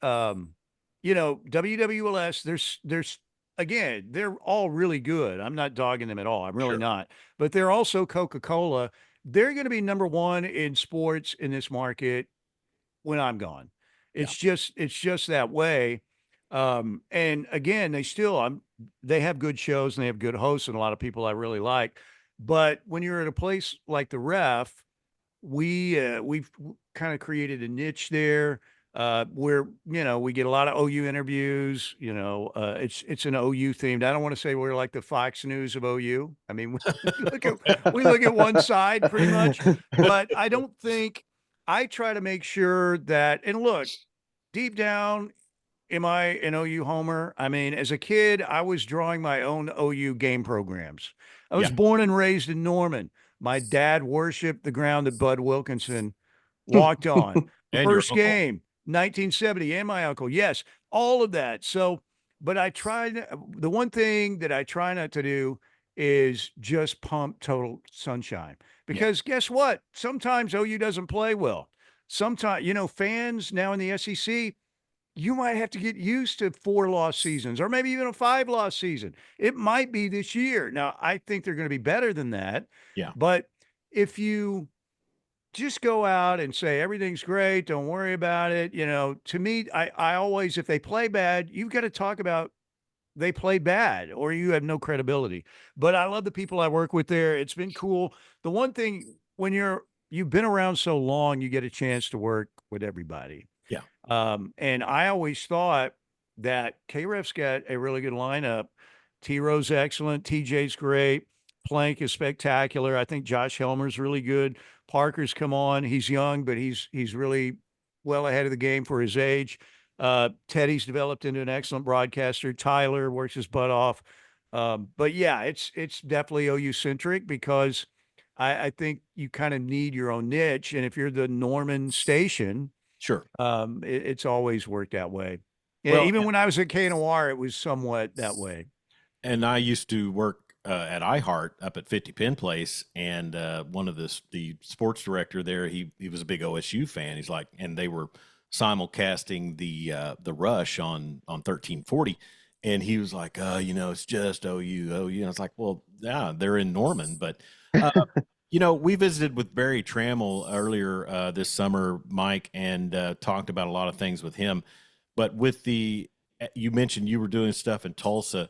WWLS, there's again, they're all really good. I'm not dogging them at all. I'm really Sure. not. But they're also Coca-Cola. They're going to be number 1 in sports in this market when I'm gone. Yeah. It's just that way. And again, they have good shows and they have good hosts and a lot of people I really like. But when you're at a place like the Ref, we've kind of created a niche there, where we get a lot of OU interviews. It's an OU themed. I don't want to say we're like the Fox News of OU. I mean, we look at one side pretty much, but I don't think I try to make sure that. And look, deep down, am I an OU homer? I mean, as a kid, I was drawing my own OU game programs. I was Yeah. born and raised in Norman. My dad worshiped the ground that Bud Wilkinson walked on. The And your first uncle. game, 1970, and my uncle. Yes, all of that. So, but the one thing that I try not to do is just pump total sunshine. Yeah. Because guess what? Sometimes OU doesn't play well. Sometimes, fans now in the SEC, you might have to get used to 4 loss seasons or maybe even a 5 loss season. It might be this year. Now, I think they're going to be better than that. Yeah. But if you just go out and say everything's great, don't worry about it, to me, I always, if they play bad, you've got to talk about they played bad or you have no credibility. But I love the people I work with there. It's been cool. The one thing when you've been around so long, you get a chance to work with everybody. Yeah. And I always thought that KREF's got a really good lineup. T-Row's excellent. TJ's great. Plank is spectacular. I think Josh Helmer's really good. Parker's come on. He's young, but he's really well ahead of the game for his age. Teddy's developed into an excellent broadcaster. Tyler works his butt off. But yeah, it's definitely OU centric because I think you kind of need your own niche. And if you're the Norman station, Sure. it's always worked that way. Yeah, Well, even when I was at KNOR, it was somewhat that way. and I used to work at iHeart up at 50 Penn Place, and one of the sports director there, he was a big OSU fan. He's like, and they were simulcasting the Rush on 1340, and he was like, it's just OU. And I was like, well, yeah, they're in Norman, but we visited with Barry Trammell earlier this summer, Mike, and talked about a lot of things with him. But you mentioned you were doing stuff in Tulsa.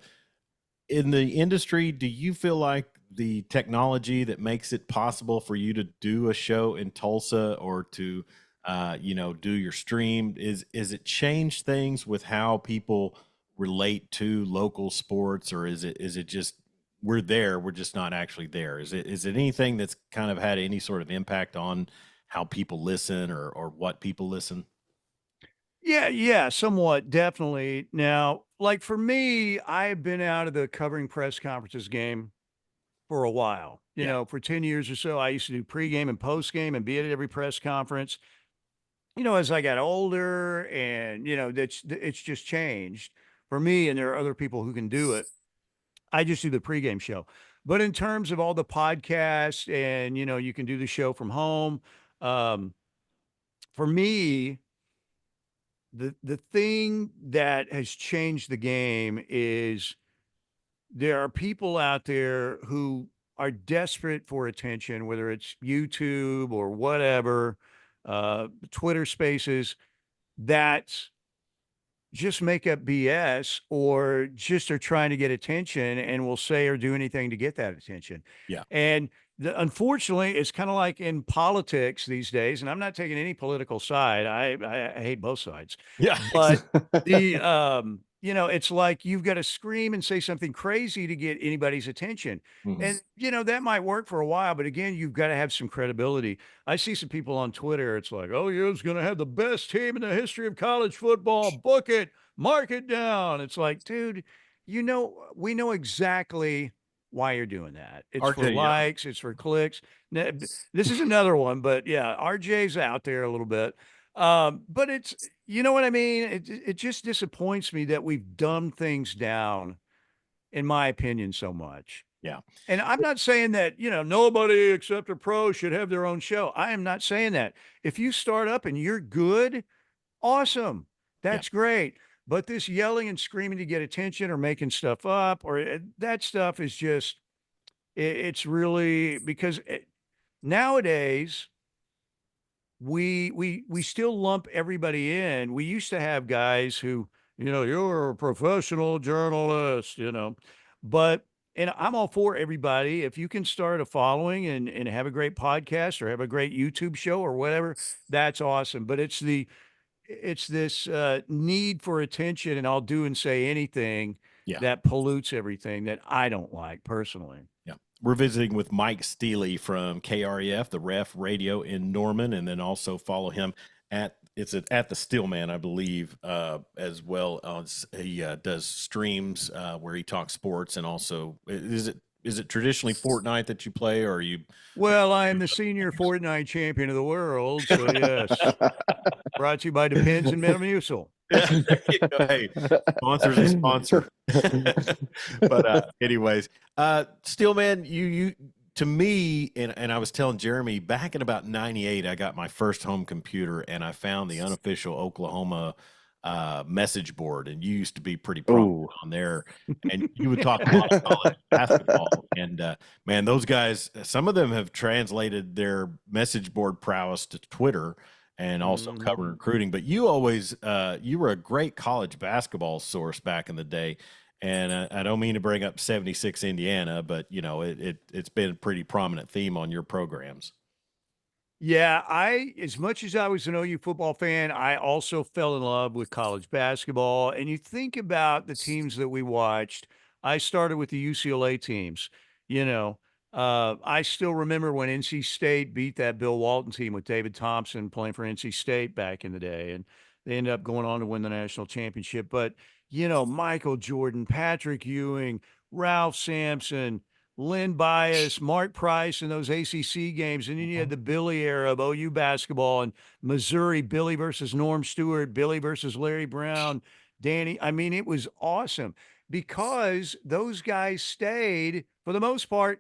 In the industry, do you feel like the technology that makes it possible for you to do a show in Tulsa or to, do your stream, is it changed things with how people relate to local sports, or is it just we're there, we're just not actually there. Is it anything that's kind of had any sort of impact on how people listen or what people listen? Yeah, somewhat, definitely. Now, like for me, I've been out of the covering press conferences game for a while. Yeah. For 10 years or so, I used to do pregame and postgame and be at every press conference. As I got older and, it's just changed for me, and there are other people who can do it. I just do the pregame show. But in terms of all the podcasts and, you can do the show from home, um, for me, the thing that has changed the game is there are people out there who are desperate for attention, whether it's YouTube or whatever, Twitter Spaces, that just make up BS or just are trying to get attention and will say or do anything to get that attention. Yeah. And unfortunately, it's kind of like in politics these days, and I'm not taking any political side. I hate both sides, Yeah. but it's like you've got to scream and say something crazy to get anybody's attention. Mhm. And that might work for a while, but again, you've got to have some credibility. I see some people on Twitter. It's like, oh, you're going to have the best team in the history of college football. Book it, mark it down. It's like, dude, we know exactly why you're doing that. It's for RJ, yeah. likes, it's for clicks. This is another one, but yeah, RJ's out there a little bit. But it's, you know what I mean? It just disappoints me that we've dumbed things down, in my opinion, so much. Yeah. And I'm not saying that, nobody except a pro should have their own show. I am not saying that. If you start up and you're good, awesome. Yeah. That's great. But this yelling and screaming to get attention or making stuff up or that stuff is just, it's really because nowadays we still lump everybody in. We used to have guys who, you're a professional journalist, but and I'm all for everybody. If you can start a following and have a great podcast or have a great YouTube show or whatever, that's awesome. But it's this need for attention and I'll do and say anything Yeah. that pollutes everything that I don't like personally. Yeah. We're visiting with Mike Steely from KREF, the Ref Radio in Norman, and then also follow him at the Steelman, I believe, as well as he does streams where he talks sports, and also is it traditionally Fortnite that you play, or are you? Well, I am the senior Fortnite champion of the world, so yes. Brought to you by Depends and Metamucil. Yeah, there you go. Hey, sponsor's a sponsor. But anyways, Steelman, you to me, and I was telling Jeremy back in about '98, I got my first home computer and I found the unofficial Oklahoma message board, and you used to be pretty prominent on there, and you would talk a lot of college basketball. And man, those guys, some of them have translated their message board prowess to Twitter and also cover recruiting. But you always you were a great college basketball source back in the day. And I don't mean to bring up 76 Indiana, but it's been a pretty prominent theme on your programs. Yeah, as much as I was an OU football fan, I also fell in love with college basketball. And you think about the teams that we watched. I started with the UCLA teams. I still remember when NC State beat that Bill Walton team with David Thompson playing for NC State back in the day, and they ended up going on to win the national championship. But Michael Jordan, Patrick Ewing, Ralph Sampson, Lynn Bias, Mark Price in those ACC games. And then you had the Billy era of OU basketball and Missouri, Billy versus Norm Stewart, Billy versus Larry Brown, Danny. I mean, it was awesome because those guys stayed, for the most part,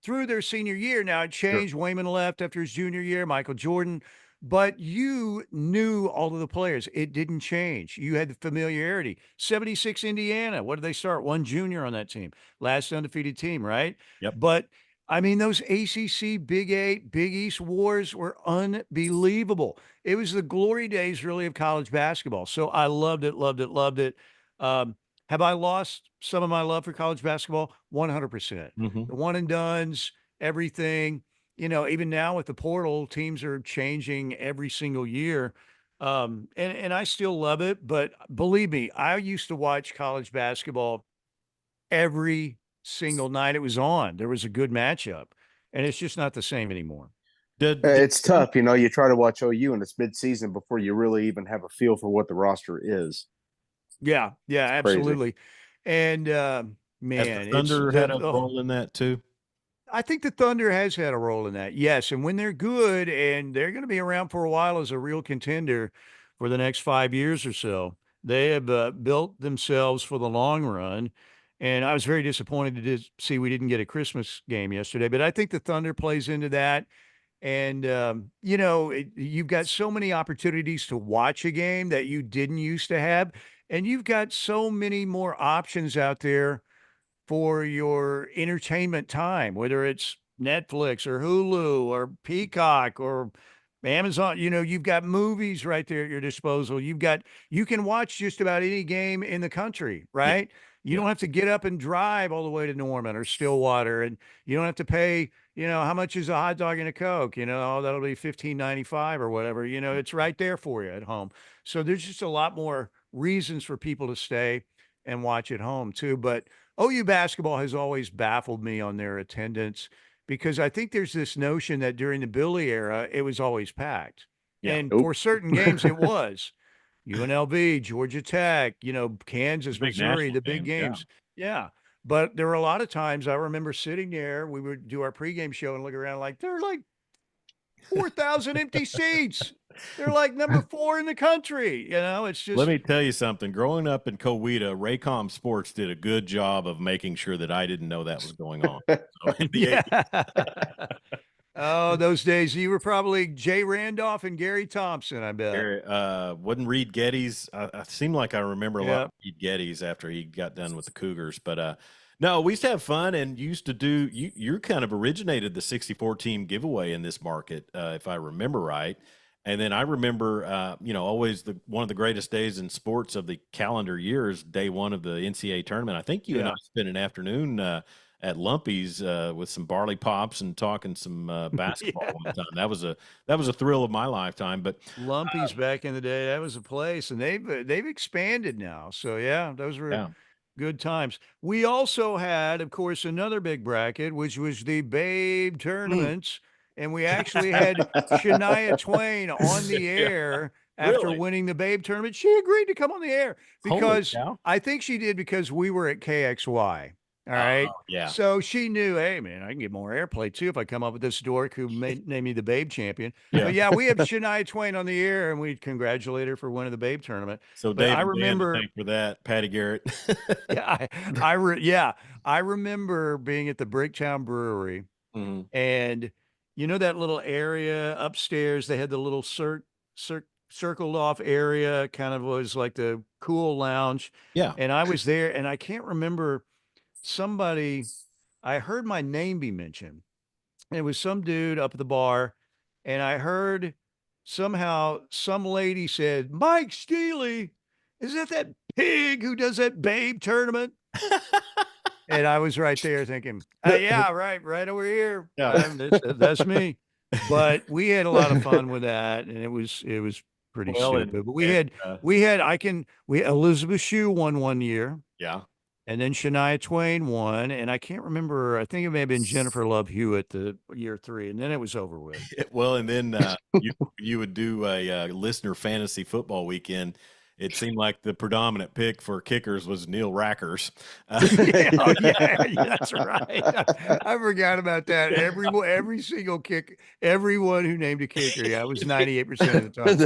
through their senior year. Now it changed. Wayman left after his junior year, Michael Jordan, but you knew all of the players. It didn't change. You had the familiarity. 76 Indiana. What did they start? One junior on that team. Last undefeated team, right? Yep. But I mean, those ACC Big Eight, Big East wars were unbelievable. It was the glory days, really, of college basketball. So I loved it, loved it, loved it. Have I lost some of my love for college basketball? 100%. The one and dones, everything. Even now with the portal, teams are changing every single year. And I still love it. But believe me, I used to watch college basketball every single night it was on, there was a good matchup, and it's just not the same anymore. Did It's tough, you try to watch OU and it's mid-season before you really even have a feel for what the roster is. Yeah, yeah, It's crazy. absolutely. And has the man, it's Thunder had a the role in that too? I think the Thunder has had a role in that. Yes, and when they're good and they're going to be around for a while as a real contender for the next 5 years or so, they have built themselves for the long run. And I was very disappointed to see we didn't get a Christmas game yesterday, but I think the Thunder plays into that. And you've got so many opportunities to watch a game that you didn't used to have, and you've got so many more options out there for your entertainment time, whether it's Netflix or Hulu or Peacock or Amazon. You've got movies right there at your disposal. You can watch just about any game in the country, Yeah, right? You yeah. don't have to get up and drive all the way to Norman or Stillwater, and you don't have to pay, how much is a hot dog and a Coke? Oh, that'll be $15.95 or whatever. It's right there for you at home. So there's just a lot more reasons for people to stay and watch at home too. But OU basketball has always baffled me on their attendance because I think there's this notion that during the Billy era, it was always packed. Yeah. And Nope. for certain games, it was. UNLV, Georgia Tech, Kansas, Big Missouri, national the big games, yeah. games. Yeah. But there were a lot of times I remember sitting there, we would do our pregame show and look around like, there are like 4,000 empty seats. They're like number 4 in the country. It's Let just, me tell you something. Growing up in Coweta, Raycom Sports did a good job of making sure that I didn't know that was going on. So in the 80s, yeah. Oh, those days. You were probably Jay Randolph and Gary Thompson, I bet. wasn't Reed Geddes. I seem like I remember a lot Yeah. of Reed Geddes after he got done with the Cougars. But no, we used to have fun and used to do. You kind of originated the 64 team giveaway in this market, if I remember right. And then I remember, always one of the greatest days in sports of the calendar year is day one of the NCAA tournament. I think you and I Yeah. spent an afternoon at Lumpy's with some barley pops and talking some basketball Yeah. one time. That was a thrill of my lifetime. But Lumpy's back in the day. That was a place, and they've expanded now. So yeah, those were yeah, good times. We also had, of course, another big bracket, which was the Babe tournaments. And we actually had Shania Twain on the yeah, air after really, winning the Babe tournament. She agreed to come on the air holy because cow! I think she did because we were at KXY. All right. Yeah, So she knew, hey, man, I can get more airplay too if I come up with this dork who made name me the Babe champion. yeah. But yeah, we have Shania Twain on the air and we congratulate her for winning the Babe tournament. So But Dave I and Dan to remember thank for that. Patty Garrett. yeah, I remember being at the Bricktown Brewery, Mhm. and that little area upstairs. They had the little circled off area, kind of was like the cool lounge. Yeah. And I was there, and I can't remember somebody. I heard my name be mentioned, and it was some dude up at the bar, and I heard somehow some lady said, "Mike Steely, is that pig who does that Babe tournament?" And I was right there thinking, yeah, right over here. Yeah. That's me." But we had a lot of fun with that, and it was pretty Well, and stupid. But and, we Elizabeth Shue won one year, yeah. and then Shania Twain won, and I can't remember. I think it may have been Jennifer Love Hewitt the year 3, and then it was over with. Well, and then you would do a listener fantasy football weekend. It seemed like the predominant pick for kickers was Neil Rackers. Yeah, oh, yeah, that's right. I forgot about that. Every single everyone who named a kicker, yeah, it was 98% of the time.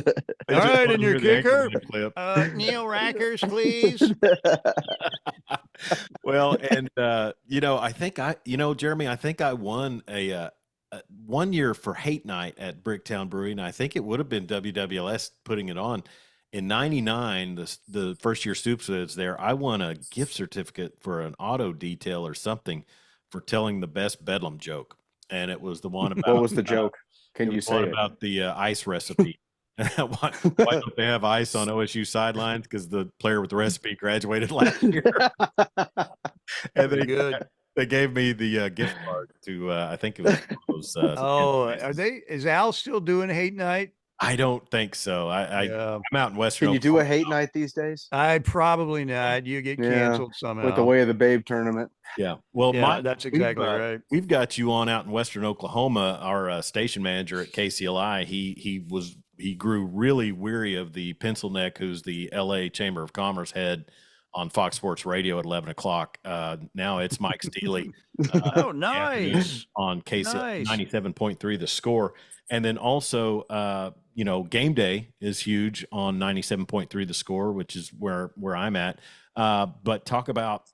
They All just right, wanted and to your hear the kicker, Anchorman clip. Neil Rackers, please. Well, and Jeremy, I think I won a 1 year for Hate Night at Bricktown Brewery, and I think it would have been WWLS putting it on. In '99, the first year Stoops was there. I won a gift certificate for an auto detail or something for telling the best Bedlam joke, and it was the one about What was the joke? Can you say it? about the ice recipe. why don't they have ice on OSU sidelines? Because the player with the recipe graduated last year, and Pretty good. they gave me the gift card to I think it was one of those Oh, places. is Al still doing Hate Night? I don't think so. Yeah. I'm out in Western Can you do a Oklahoma. hate night these days? I probably not. You get Yeah, canceled with the somehow. way of the Babe tournament. Yeah. Well, Yeah, that's we've exactly right. we've got you on out in Western Oklahoma. Our station manager at KCLI, he grew really weary of the pencil neck, who's the LA Chamber of Commerce head on Fox Sports Radio at 11 o'clock. Now it's Mike Steely. Oh, The afternoon nice. on KC Nice. 97.3 The Score. And then also, game day is huge on 97.3 The Score, which is where I'm at. But talk about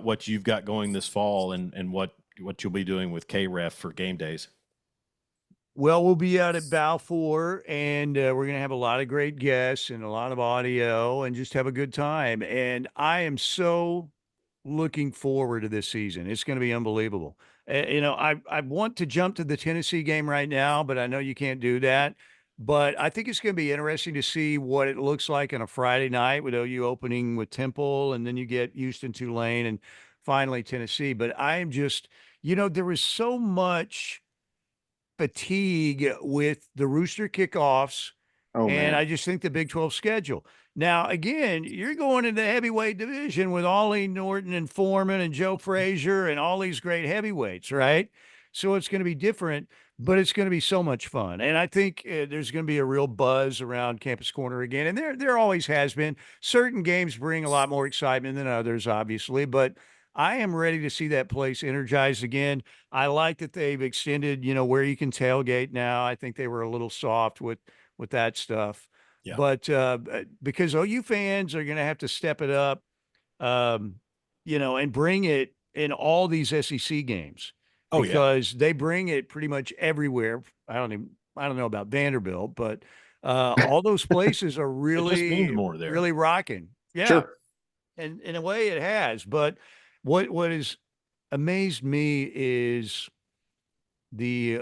what you've got going this fall and what you'll be doing with KREF for game days. Well, we'll be out at Balfour, and we're going to have a lot of great guests and a lot of audio and just have a good time. And I am so looking forward to this season. It's going to be unbelievable. I want to jump to the Tennessee game right now, but I know you can't do that. But I think it's going to be interesting to see what it looks like on a Friday night with OU opening with Temple, and then you get Houston, Tulane, and finally Tennessee. But I am just, there was so much fatigue with the Rooster kickoffs. Oh And man. I just think the Big 12 schedule. Now, again, you're going into the heavyweight division with Ollie Norton and Foreman and Joe Frazier and all these great heavyweights, right? So it's going to be different, but it's going to be so much fun. And I think there's going to be a real buzz around Campus Corner again. And there always has been. Certain games bring a lot more excitement than others, obviously, but I am ready to see that place energized again. I like that they've extended, where you can tailgate now. I think they were a little soft with that stuff. Yeah. But because OU fans are going to have to step it up, and bring it in all these SEC games Oh yeah. because they bring it pretty much everywhere. I don't know about Vanderbilt, but all those places are It just means really, more there. really rocking. Yeah. Sure. And in a way it has. But what has amazed me is the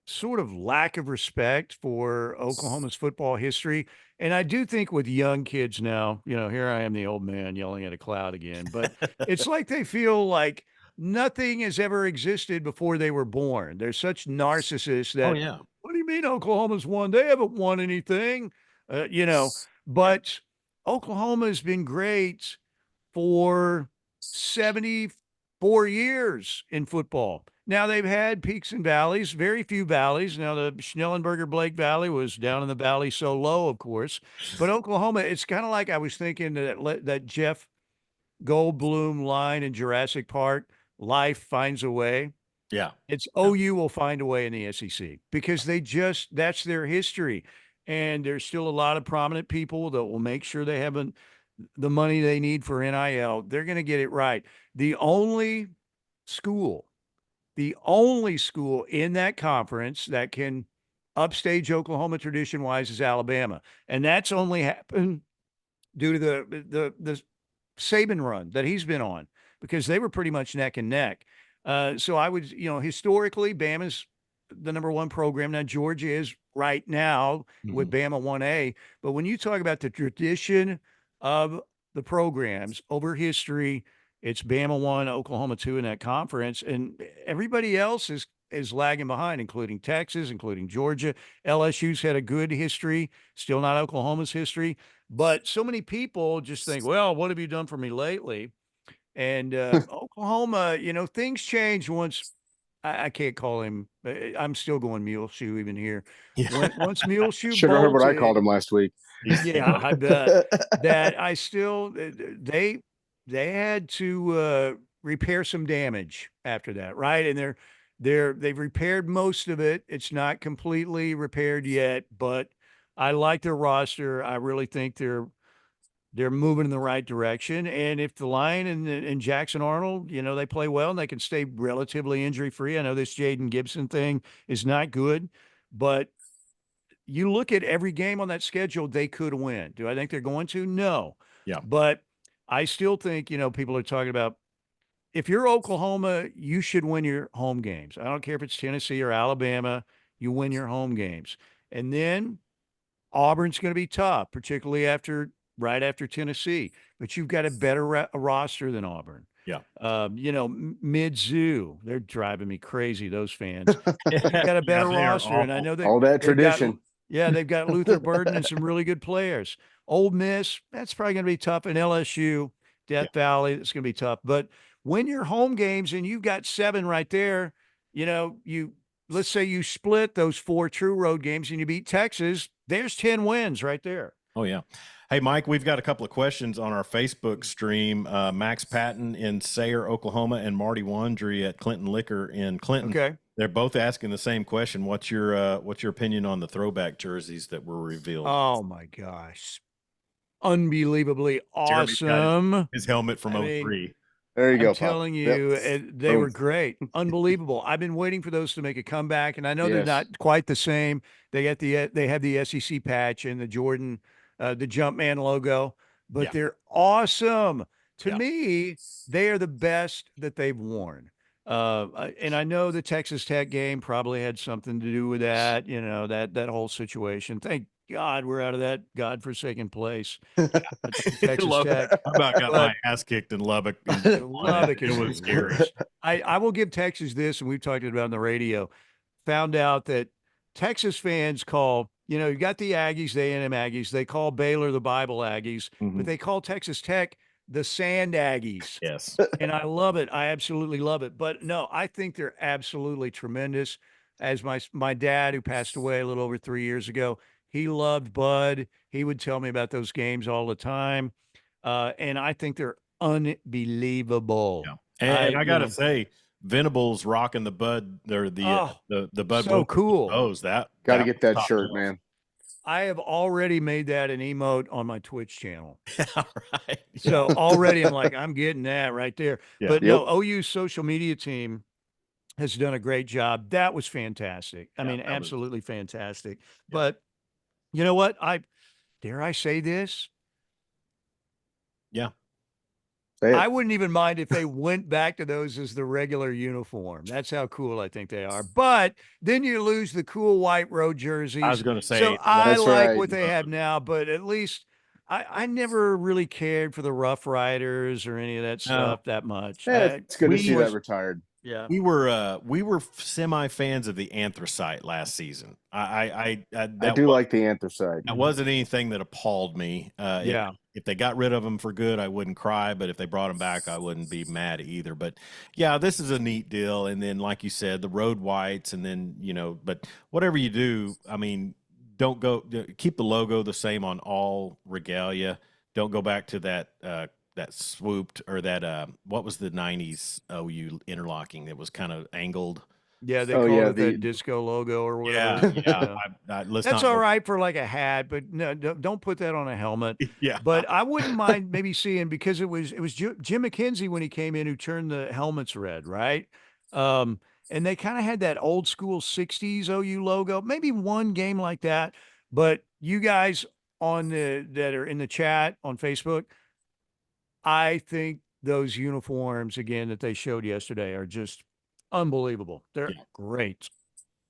sort of lack of respect for Oklahoma's football history. And I do think with young kids now, here I am, the old man yelling at a cloud again, but it's like they feel like nothing has ever existed before they were born. They're such narcissists Oh that, yeah. what do you mean Oklahoma's won? They haven't won anything, but Oklahoma has been great for 74 years in football. Now they've had peaks and valleys, very few valleys. Now the Schnellenberger Blake Valley was down in the valley so low, of course. But Oklahoma, it's kind of like I was thinking that Jeff Goldblum line in Jurassic Park, life finds a way. Yeah. It's OU will find a way in the SEC because that's their history. And there's still a lot of prominent people that will make sure they have the money they need for NIL. They're going to get it right. School the only school in that conference that can upstage Oklahoma tradition wise is Alabama. And that's only happened due to the Saban run that he's been on because they were pretty much neck and neck. So I would, historically, Bama's the number one program. Now, Georgia is right now with Bama 1A. But when you talk about the tradition of the programs over history, it's Bama 1, Oklahoma 2 in that conference. And everybody else is lagging behind, including Texas, including Georgia. LSU's had a good history, still not Oklahoma's history. But so many people just think, well, what have you done for me lately? And Oklahoma, things change once. I can't call him. I'm still going Muleshoe even here. Yeah. Once Muleshoe Should have heard what I called bolted, him last week. yeah, I bet that I still they had to repair some damage after that, right? And they've repaired most of it. It's not completely repaired yet, but I like their roster. I really think they're moving in the right direction. And if the line and Jackson Arnold, they play well and they can stay relatively injury free. I know this Jaden Gibson thing is not good, but you look at every game on that schedule, they could win. Do I think they're going to? No. Yeah. But I still think, people are talking about if you're Oklahoma, you should win your home games. I don't care if it's Tennessee or Alabama, you win your home games. And then Auburn's going to be tough, particularly right after Tennessee. But you've got a better roster than Auburn. Yeah. Mizzou, they're driving me crazy, those fans. You've got a better they are roster, and I awful. know All that they've got tradition. Yeah, they've got Luther Burden and some really good players. Ole Miss, that's probably going to be tough. And LSU, Yeah. Death Valley, that's going to be tough. But when you're home games and you've got 7 right there, let's say you split those 4 true road games and you beat Texas, there's 10 wins right there. Oh, yeah. Hey, Mike, we've got a couple of questions on our Facebook stream. Max Patton in Sayre, Oklahoma, and Marty Wandry at Clinton Liquor in Clinton. Okay. They're both asking the same question. What's your opinion on the throwback jerseys that were revealed? Oh, my gosh. Unbelievably awesome. His helmet from 03. There you go. I'm telling you, they were great. Unbelievable. I've been waiting for those to make a comeback, and I know they're not quite the same. They have the SEC patch and the Jordan, the Jumpman logo, but they're awesome. To me, they are the best that they've worn. And I know the Texas Tech game probably had something to do with that, that whole situation. Thank God we're out of that godforsaken place. Texas Tech. I about got my ass kicked in Lubbock. Lubbock it was scary. I will give Texas this, and we've talked about it on the radio. Found out that Texas fans call, you got the Aggies, the A&M Aggies. They call Baylor the Bible Aggies, but they call Texas Tech the Sand Aggies. Yes. And I love it. I absolutely love it. But no, I think they're absolutely tremendous. As my dad, who passed away a little over 3 years ago, he loved Bud. He would tell me about those games all the time. And I think they're unbelievable. Yeah. And I got to say, Venables rocking the Bud or the Bud. So cool. That got to get that shirt, man. I have already made that an emote on my Twitch channel. All right. So already I'm getting that right there. Yeah. But no, OU's social media team has done a great job. That was fantastic. I mean, absolutely fantastic. Yeah. But you know what? Dare I say this? Yeah. I wouldn't even mind if they went back to those as the regular uniform. That's how cool I think they are. But then you lose the cool white road jerseys. I was going to say. So I like what they have now, but at least I never really cared for the Rough Riders or any of that stuff that much. Yeah, it's good to see that retired. Yeah, we were semi fans of the anthracite last season. I do like the anthracite. That wasn't anything that appalled me. If they got rid of them for good, I wouldn't cry. But if they brought them back, I wouldn't be mad either. But yeah, this is a neat deal. And then, like you said, the road whites, and then but whatever you do, I mean, keep the logo the same on all regalia. Don't go back to that swooped or that what was the 90s OU interlocking that was kind of angled. Yeah, they call it the disco logo or whatever. Yeah. That's all right for like a hat, but no, don't put that on a helmet. Yeah. But I wouldn't mind maybe seeing, because it was Jim McKenzie when he came in who turned the helmets red, right? And they kind of had that old school 60s OU logo, maybe one game like that. But you guys that are in the chat on Facebook, I think those uniforms, again, that they showed yesterday are just unbelievable. They're great.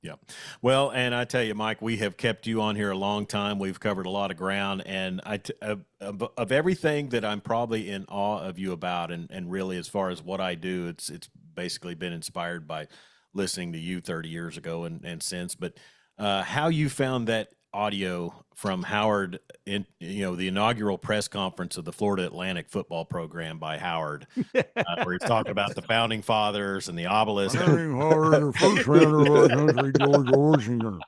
Yeah. Well, and I tell you, Mike, we have kept you on here a long time. We've covered a lot of ground, and of everything that I'm probably in awe of you about, and really as far as what I do, it's basically been inspired by listening to you 30 years ago and since. But how you found that audio from Howard in the inaugural press conference of the Florida Atlantic football program by Howard, where he's talking about the founding fathers and the obelisk. Howard, first founder of our country, George Washington.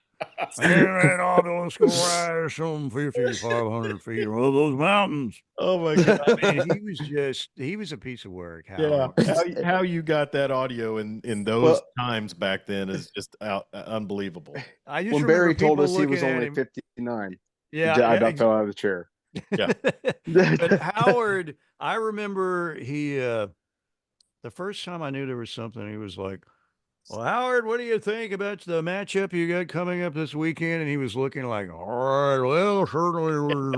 And that obelisk will rise some 5,500 feet above those mountains. Oh my God. He was a piece of work. Howard. Yeah. How you got that audio in those times back then is just unbelievable. When Barry told us he was only 59. Yeah. I about fell out of the chair. Yeah. But Howard, I remember the first time I knew there was something, he was like, "Well, Howard, what do you think about the matchup you got coming up this weekend?" And he was looking like, "All right, well, certainly we're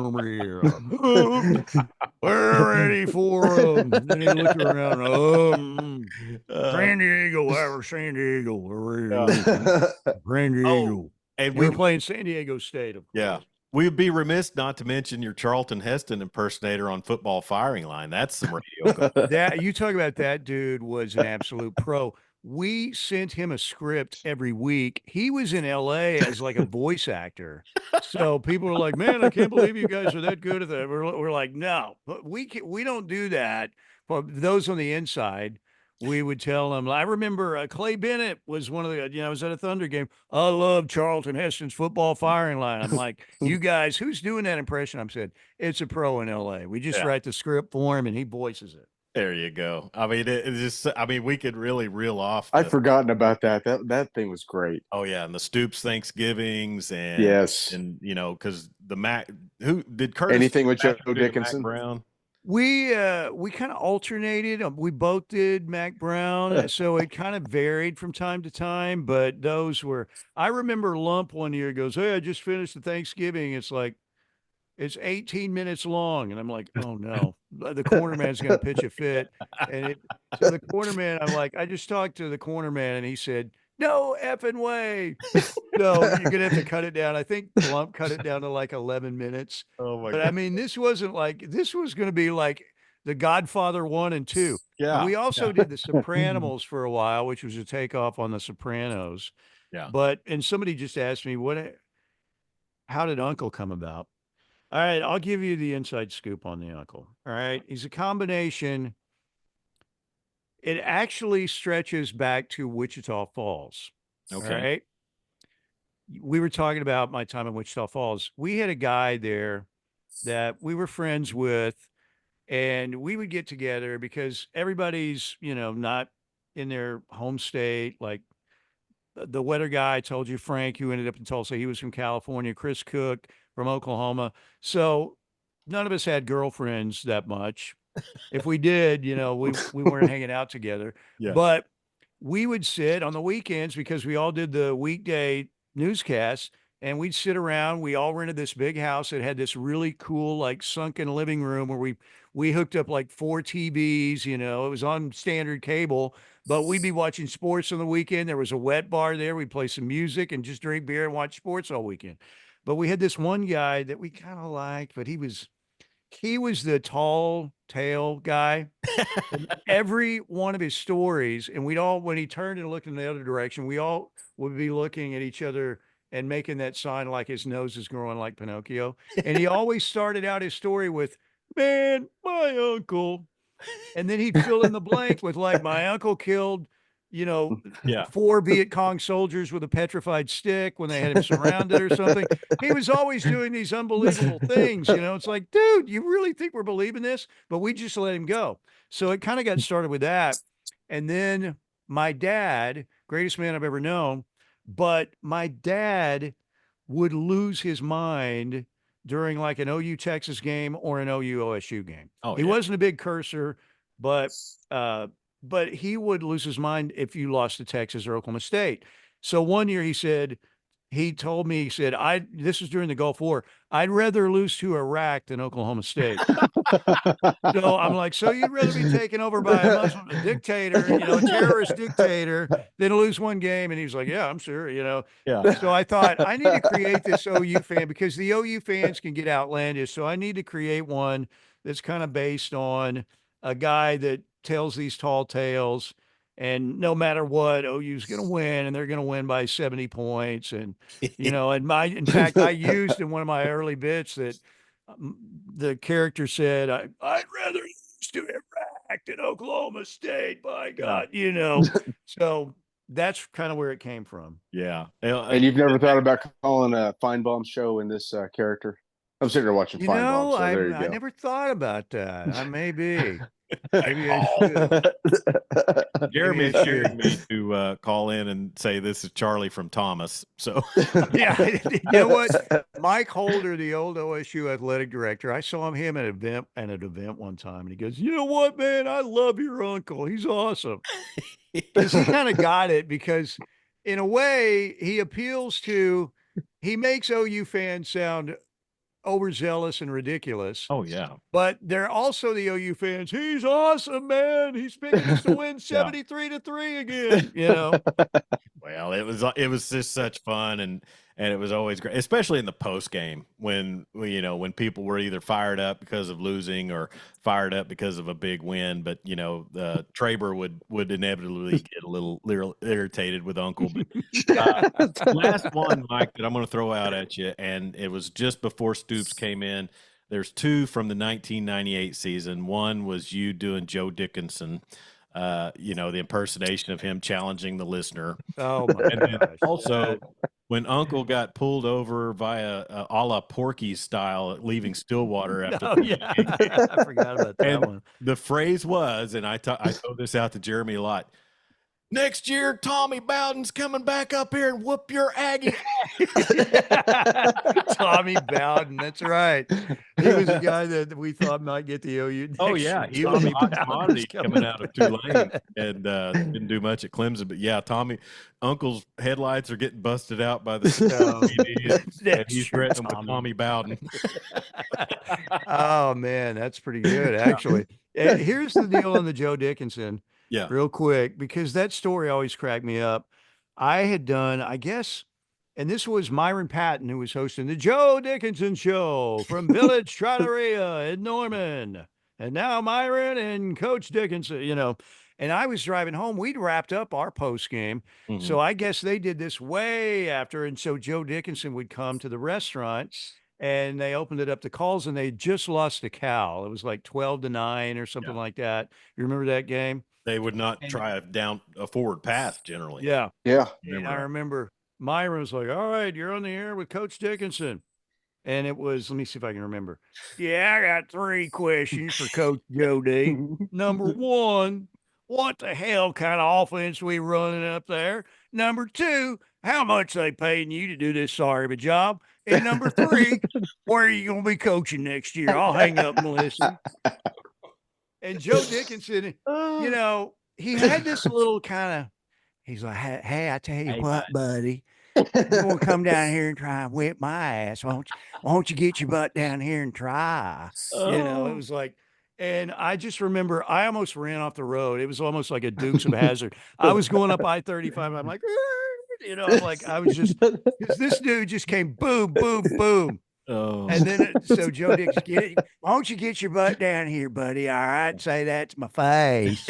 ready for them." Then he looked around, San Diego, San Diego. We're ready. San Diego. And we're playing San Diego State, of course. Yeah. We'd be remiss not to mention your Charlton Heston impersonator on Football Firing Line. That's some radio. That you talk about, that dude was an absolute pro. we sent him a script every week. He was in LA as like a voice actor. So people were like, "Man, I can't believe you guys are that good at that." We're like, "No, but we don't do that." For those on the inside, we would tell them. I remember Clay Bennett was one of the, I was at a Thunder game. I love Charlton Heston's football firing line. I'm like, "You guys, who's doing that impression?" I'm said, "It's a pro in LA. We just write the script for him and he voices it." There you go. I mean, it just, I mean, we could really reel off. I'd forgotten about that. That thing was great. Oh yeah, and the Stoops Thanksgivings, and yes, and because the Mac, who did Curtis anything with Joe Mac Dickinson Brown. We kind of alternated. We both did Mac Brown, so it kind of varied from time to time. But those were. I remember Lump one year goes, "Hey, I just finished the Thanksgiving." It's like it's 18 minutes long, and I'm like, "Oh no, the corner man's going to pitch a fit." So the corner man, I'm like, I just talked to the corner man, and he said, "No effing way." So you're gonna have to cut it down. I think Lump cut it down to like 11 minutes. Oh my But I mean, this wasn't like this was gonna be like The Godfather 1 and 2. And Yeah, we also did The Sopranos for a while, which was a takeoff on The Sopranos. yeah. And somebody just asked me, how did Uncle come about? All right, I'll give you the inside scoop on the Uncle. All right. He's a combination. It actually stretches back to Wichita Falls. All Okay. right. We were talking about my time in Wichita Falls. We had a guy there that we were friends with, and we would get together because everybody's, not in their home state. Like the weather guy I told you, Frank, who ended up in Tulsa, he was from California, Chris Cook from Oklahoma. So none of us had girlfriends that much. If we did, we weren't hanging out together. Yeah. But we would sit on the weekends because we all did the weekday newscasts, and we'd sit around. We all rented this big house that had this really cool, like sunken living room where we hooked up like 4 TVs. It was on standard cable, but we'd be watching sports on the weekend. There was a wet bar there. We'd play some music and just drink beer and watch sports all weekend. But we had this one guy that we kind of liked, but he was the tall tale guy. And every one of his stories, and when he turned and looked in the other direction, we all would be looking at each other and making that sign like his nose is growing like Pinocchio. And he always started out his story with, "Man, my uncle." And then he'd fill in the blank with like, "My uncle killed, Yeah. 4 Viet Cong soldiers with a petrified stick when they had him surrounded or something." He was always doing these unbelievable things. It's like, dude, you really think we're believing this? But we just let him go. So it kind of got started with that. And then my dad, greatest man I've ever known, but my dad would lose his mind during like an OU Texas game or an OU OSU game. Oh, He yeah. wasn't a big cursor, but he would lose his mind if you lost to Texas or Oklahoma State. So one year he told me, he said, this was during the Gulf War, "I'd rather lose to Iraq than Oklahoma State." So I'm like, "So you'd rather be taken over by a Muslim dictator, a terrorist dictator, than lose one game?" And he was like, "Yeah, I'm sure, Yeah. So I thought I need to create this OU fan because the OU fans can get outlandish. So I need to create one that's kind of based on a guy that tells these tall tales, and no matter what, OU's going to win, and they're going to win by 70 points. And, in fact, I used in one of my early bits that the character said, I'd rather lose to Iraq than Oklahoma State, by God, So that's kind of where it came from. Yeah. And you've never thought about calling a Feinbaum show in this character? I'm sitting here watching Feinbaum, so there you go. I never thought about that. I may be. Maybe I should. Jeremy assured me to call in and say this is Charlie from Thomas. So yeah, you know what? Mike Holder, the old OSU athletic director, I saw him at an event one time, and he goes, "You know what, man? I love your uncle. He's awesome." Because he kind of got it, because in a way he makes OU fans sound overzealous and ridiculous. Oh yeah. But they're also the OU fans. "He's awesome, man. He's picking us to win 73-3 again." Well, it was just such fun, and and it was always great, especially in the post game when when people were either fired up because of losing or fired up because of a big win. But Traber would inevitably get a little irritated with Uncle. But, last one, Mike, that I'm going to throw out at you, and it was just before Stoops came in. There's two from the 1998 season. One was you doing Joe Dickinson, the impersonation of him challenging the listener. Oh my gosh! Also, when Uncle got pulled over via a la Porky style, leaving Stillwater after. Oh yeah, I forgot about that one. The phrase was, and I throw this out to Jeremy a lot. Next year, Tommy Bowden's coming back up here and whoop your Aggie. Tommy Bowden, that's right. He was a guy that we thought might get the OU. Oh yeah, he was a hot commodity coming out of Tulane and didn't do much at Clemson. But yeah, Uncle's headlights are getting busted out by the and he's threatening with Tommy Bowden. Oh man, that's pretty good actually. Here's the deal on the Joe Dickinson. Yeah. Real quick, because that story always cracked me up. I had done, I guess, and this was Myron Patton who was hosting the Joe Dickinson Show from Village Trattoria in Norman. And now Myron and Coach Dickinson, and I was driving home. We'd wrapped up our post game. Mm-hmm. So I guess they did this way after. And so Joe Dickinson would come to the restaurant and they opened it up to calls and they just lost a cow. It was like 12-9 or something like that. You remember that game? They would not try a forward pass generally. Yeah. Yeah. And I remember Myron was like, all right, you're on the air with Coach Dickinson. And it was, let me see if I can remember. Yeah, I got 3 questions for Coach Joe D. Number 1, what the hell kind of offense we running up there? Number 2, how much they paying you to do this sorry job? And number 3, where are you going to be coaching next year? I'll hang up and listen. And Joe Dickinson, he had this little kind of, he's like, hey, I tell you what, buddy, you're going to come down here and try and whip my ass. Why don't you get your butt down here and try? It was like, and I just remember I almost ran off the road. It was almost like a Dukes of Hazzard. I was going up I-35. I'm like, I was just, because this dude just came boom, boom, boom. Oh. And then, so Joe Dix, why don't you get your butt down here, buddy? All right. Say that to my face.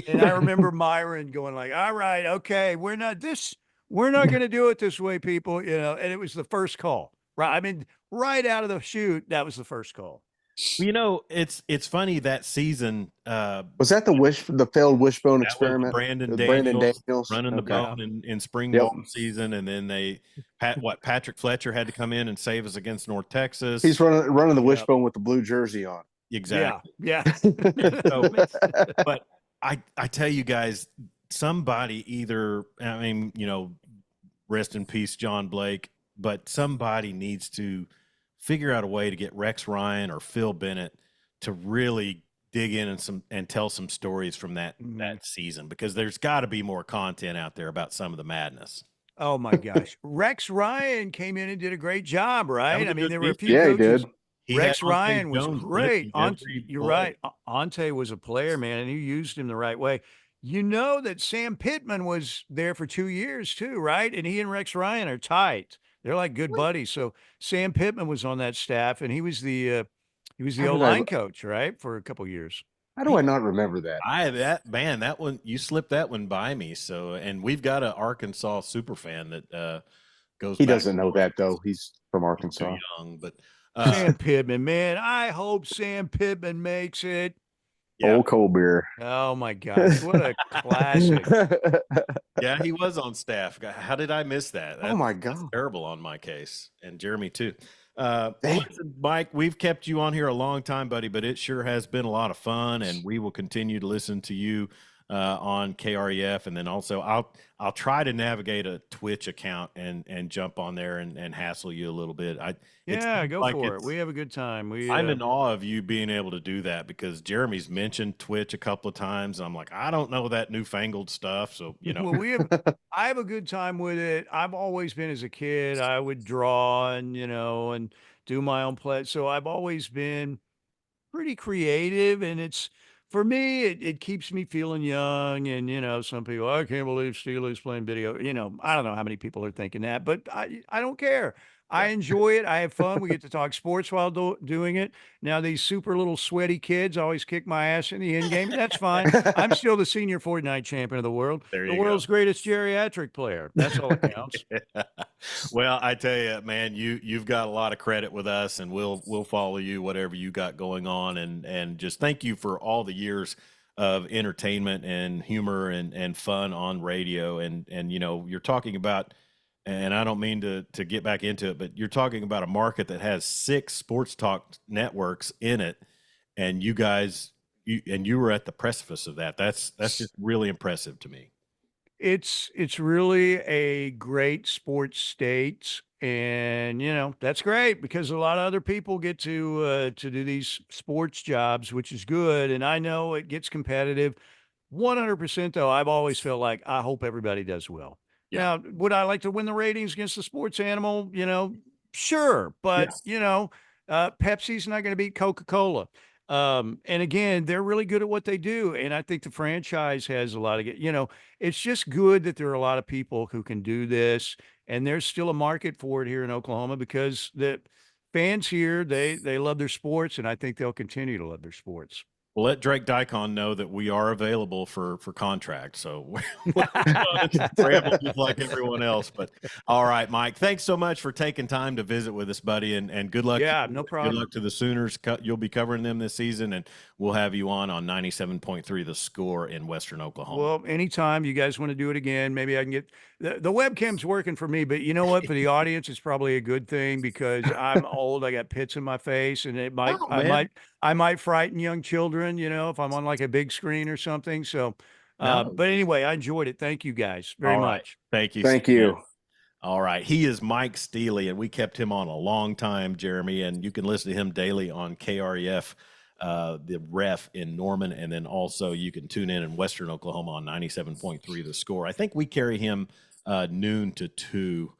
And I remember Myron going like, all right, okay, we're not going to do it this way, people, and it was the first call, right? I mean, right out of the chute, that was the first call. It's funny that season. Was that the failed wishbone experiment? Brandon Daniels running the bone in spring ball season, and then Patrick Fletcher had to come in and save us against North Texas. He's running the wishbone with the blue jersey on. Exactly. Yeah. But I tell you guys, somebody rest in peace, John Blake, but somebody needs to figure out a way to get Rex Ryan or Phil Bennett to really dig in and tell some stories from that season, because there's got to be more content out there about some of the madness. Oh my gosh. Rex Ryan came in and did a great job, right? I mean, there were a few coaches. He did. Rex Ryan was great. You're right. Ante was a player, man, and he used him the right way. You know that Sam Pittman was there for 2 years too, right? And he and Rex Ryan are tight. They're like good buddies. So Sam Pittman was on that staff, and he was the O-line coach, right, for a couple of years. How do I not remember that? That one, you slipped that one by me. So, and we've got an Arkansas super fan that goes. He doesn't know that though. He's from Arkansas. Too young, but Sam Pittman, man, I hope Sam Pittman makes it. Yeah. Old cold beer. Oh my gosh, what a classic! Yeah, he was on staff. How did I miss that? Oh my God, that's terrible on my case, and Jeremy too. Listen, Mike, we've kept you on here a long time, buddy, but it sure has been a lot of fun, and we will continue to listen to you on KREF, and then also I'll try to navigate a Twitch account and jump on there and hassle you a little bit. Go for it. We have a good time. I'm in awe of you being able to do that, because Jeremy's mentioned Twitch a couple of times. And I'm like, I don't know that newfangled stuff. So, Well, I have a good time with it. I've always been, as a kid, I would draw and do my own play. So I've always been pretty creative, and for me, it keeps me feeling young. And, some people, I can't believe Steely's playing video. I don't know how many people are thinking that, but I don't care. I Yeah. enjoy it. I have fun. We get to talk sports while doing it. Now, these super little sweaty kids always kick my ass in the end game, and that's fine. I'm still the senior Fortnite champion of the world, There the you go. world's greatest geriatric player. That's all that counts. Well, I tell you, man, you've got a lot of credit with us, and we'll follow you whatever you got going on, and just thank you for all the years of entertainment and humor and fun on radio, and you're talking about, and I don't mean to get back into it, but you're talking about a market that has 6 sports talk networks in it, and you guys, you were at the precipice of that. That's just really impressive to me. It's really a great sports state, and that's great because a lot of other people get to do these sports jobs, which is good. And I know it gets competitive. 100% though, I've always felt like I hope everybody does well. Yeah. Now, would I like to win the ratings against the sports animal? Sure, but Yes. Pepsi's not going to beat Coca-Cola. And again, they're really good at what they do. And I think the franchise has a lot of, it's just good that there are a lot of people who can do this. And there's still a market for it here in Oklahoma because the fans here, they love their sports. And I think they'll continue to love their sports. Well, let Drake Dicon know that we are available for contract. So we're scrambled just like everyone else. But all right, Mike, thanks so much for taking time to visit with us, buddy. And good luck. Yeah, no Good problem. luck to the Sooners. You'll be covering them this season, and we'll have you on 97.3 The Score in Western Oklahoma. Well, anytime you guys want to do it again, maybe I can get the webcam's working for me, but you know what? For the audience, it's probably a good thing because I'm old. I got pits in my face, and Oh, man. I might frighten young children, if I'm on like a big screen or something. So, No. but anyway, I enjoyed it. Thank you guys very All right. much. Thank you. Thank Steely. you. All right. He is Mike Steely, and we kept him on a long time, Jeremy, and you can listen to him daily on KREF, the ref in Norman, and then also you can tune in Western Oklahoma on 97.3 The Score. I think we carry him noon to 2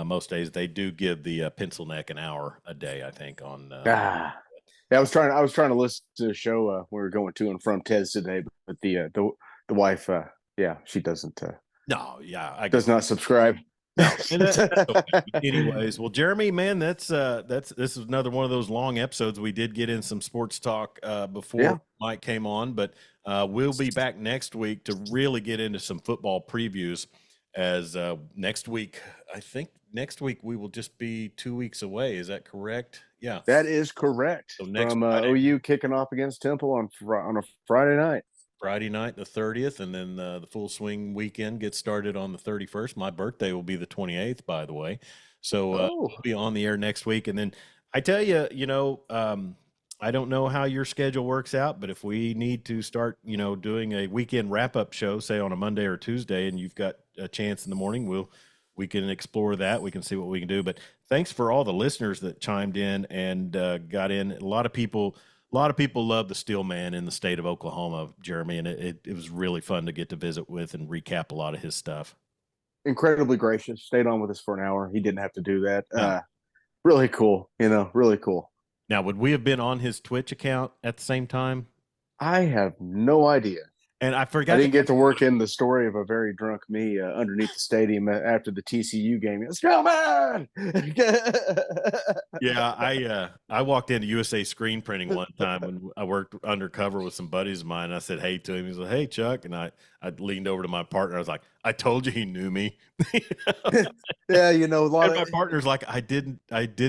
most days. They do give the pencil neck an hour a day, I think, on Yeah, I was trying to listen to the show we were going to and from Ted's today, but the wife, yeah, she doesn't no, yeah, I does not subscribe. No, and that's okay. Anyways, well, Jeremy, man, this is another one of those long episodes. We did get in some sports talk before Mike came on, but we'll be back next week to really get into some football previews. As next week, I think next week we will just be 2 weeks away. Is that correct? Yeah, That is correct. So next From Friday. OU kicking off against Temple on a Friday night. Friday night, the 30th, and then the full swing weekend gets started on the 31st. My birthday will be the 28th, by the way. So we'll be on the air next week. And then I tell you, I don't know how your schedule works out, but if we need to start, doing a weekend wrap-up show, say on a Monday or Tuesday, and you've got a chance in the morning, we can explore that. We can see what we can do. But thanks for all the listeners that chimed in and got in. A lot of people love the Steelman in the state of Oklahoma, Jeremy, and it was really fun to get to visit with and recap a lot of his stuff. Incredibly gracious. Stayed on with us for an hour. He didn't have to do that. No. Really cool. Really cool. Now, would we have been on his Twitch account at the same time? I have no idea. And I forgot. I didn't get to work in the story of a very drunk me underneath the stadium after the TCU game. Let's go, man! Yeah, I walked into USA Screen Printing one time when I worked undercover with some buddies of mine. And I said hey to him. He said, "Hey, Chuck," and I leaned over to my partner. I was like, "I told you he knew me." Yeah, a lot and of my partner's like, "I did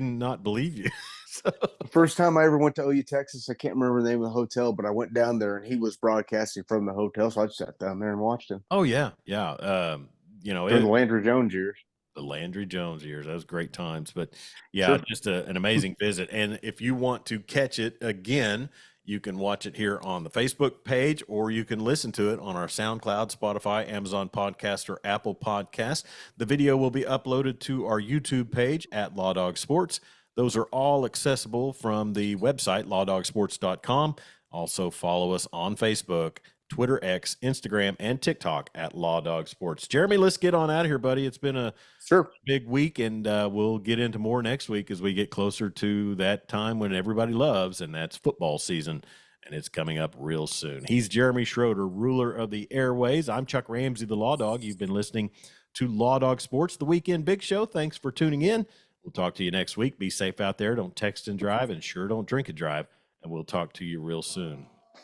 not believe you." So. The first time I ever went to OU, Texas, I can't remember the name of the hotel, but I went down there and he was broadcasting from the hotel, so I just sat down there and watched him. Oh yeah. During the Landry Jones years. The Landry Jones years. That was great times. But yeah, sure. Just an amazing visit. And if you want to catch it again, you can watch it here on the Facebook page, or you can listen to it on our SoundCloud, Spotify, Amazon Podcast, or Apple Podcast. The video will be uploaded to our YouTube page at Law Dog Sports. Those are all accessible from the website, lawdogsports.com. Also follow us on Facebook, Twitter, X, Instagram, and TikTok at Law Dog Sports. Jeremy, let's get on out of here, buddy. It's been a big week, and we'll get into more next week as we get closer to that time when everybody loves, and that's football season. and it's coming up real soon. He's Jeremy Schroeder, ruler of the airways. I'm Chuck Ramsey, the Law Dog. You've been listening to Law Dog Sports, the Weekend Big Show. Thanks for tuning in. We'll talk to you next week. Be safe out there. Don't text and drive, and sure don't drink and drive. And we'll talk to you real soon.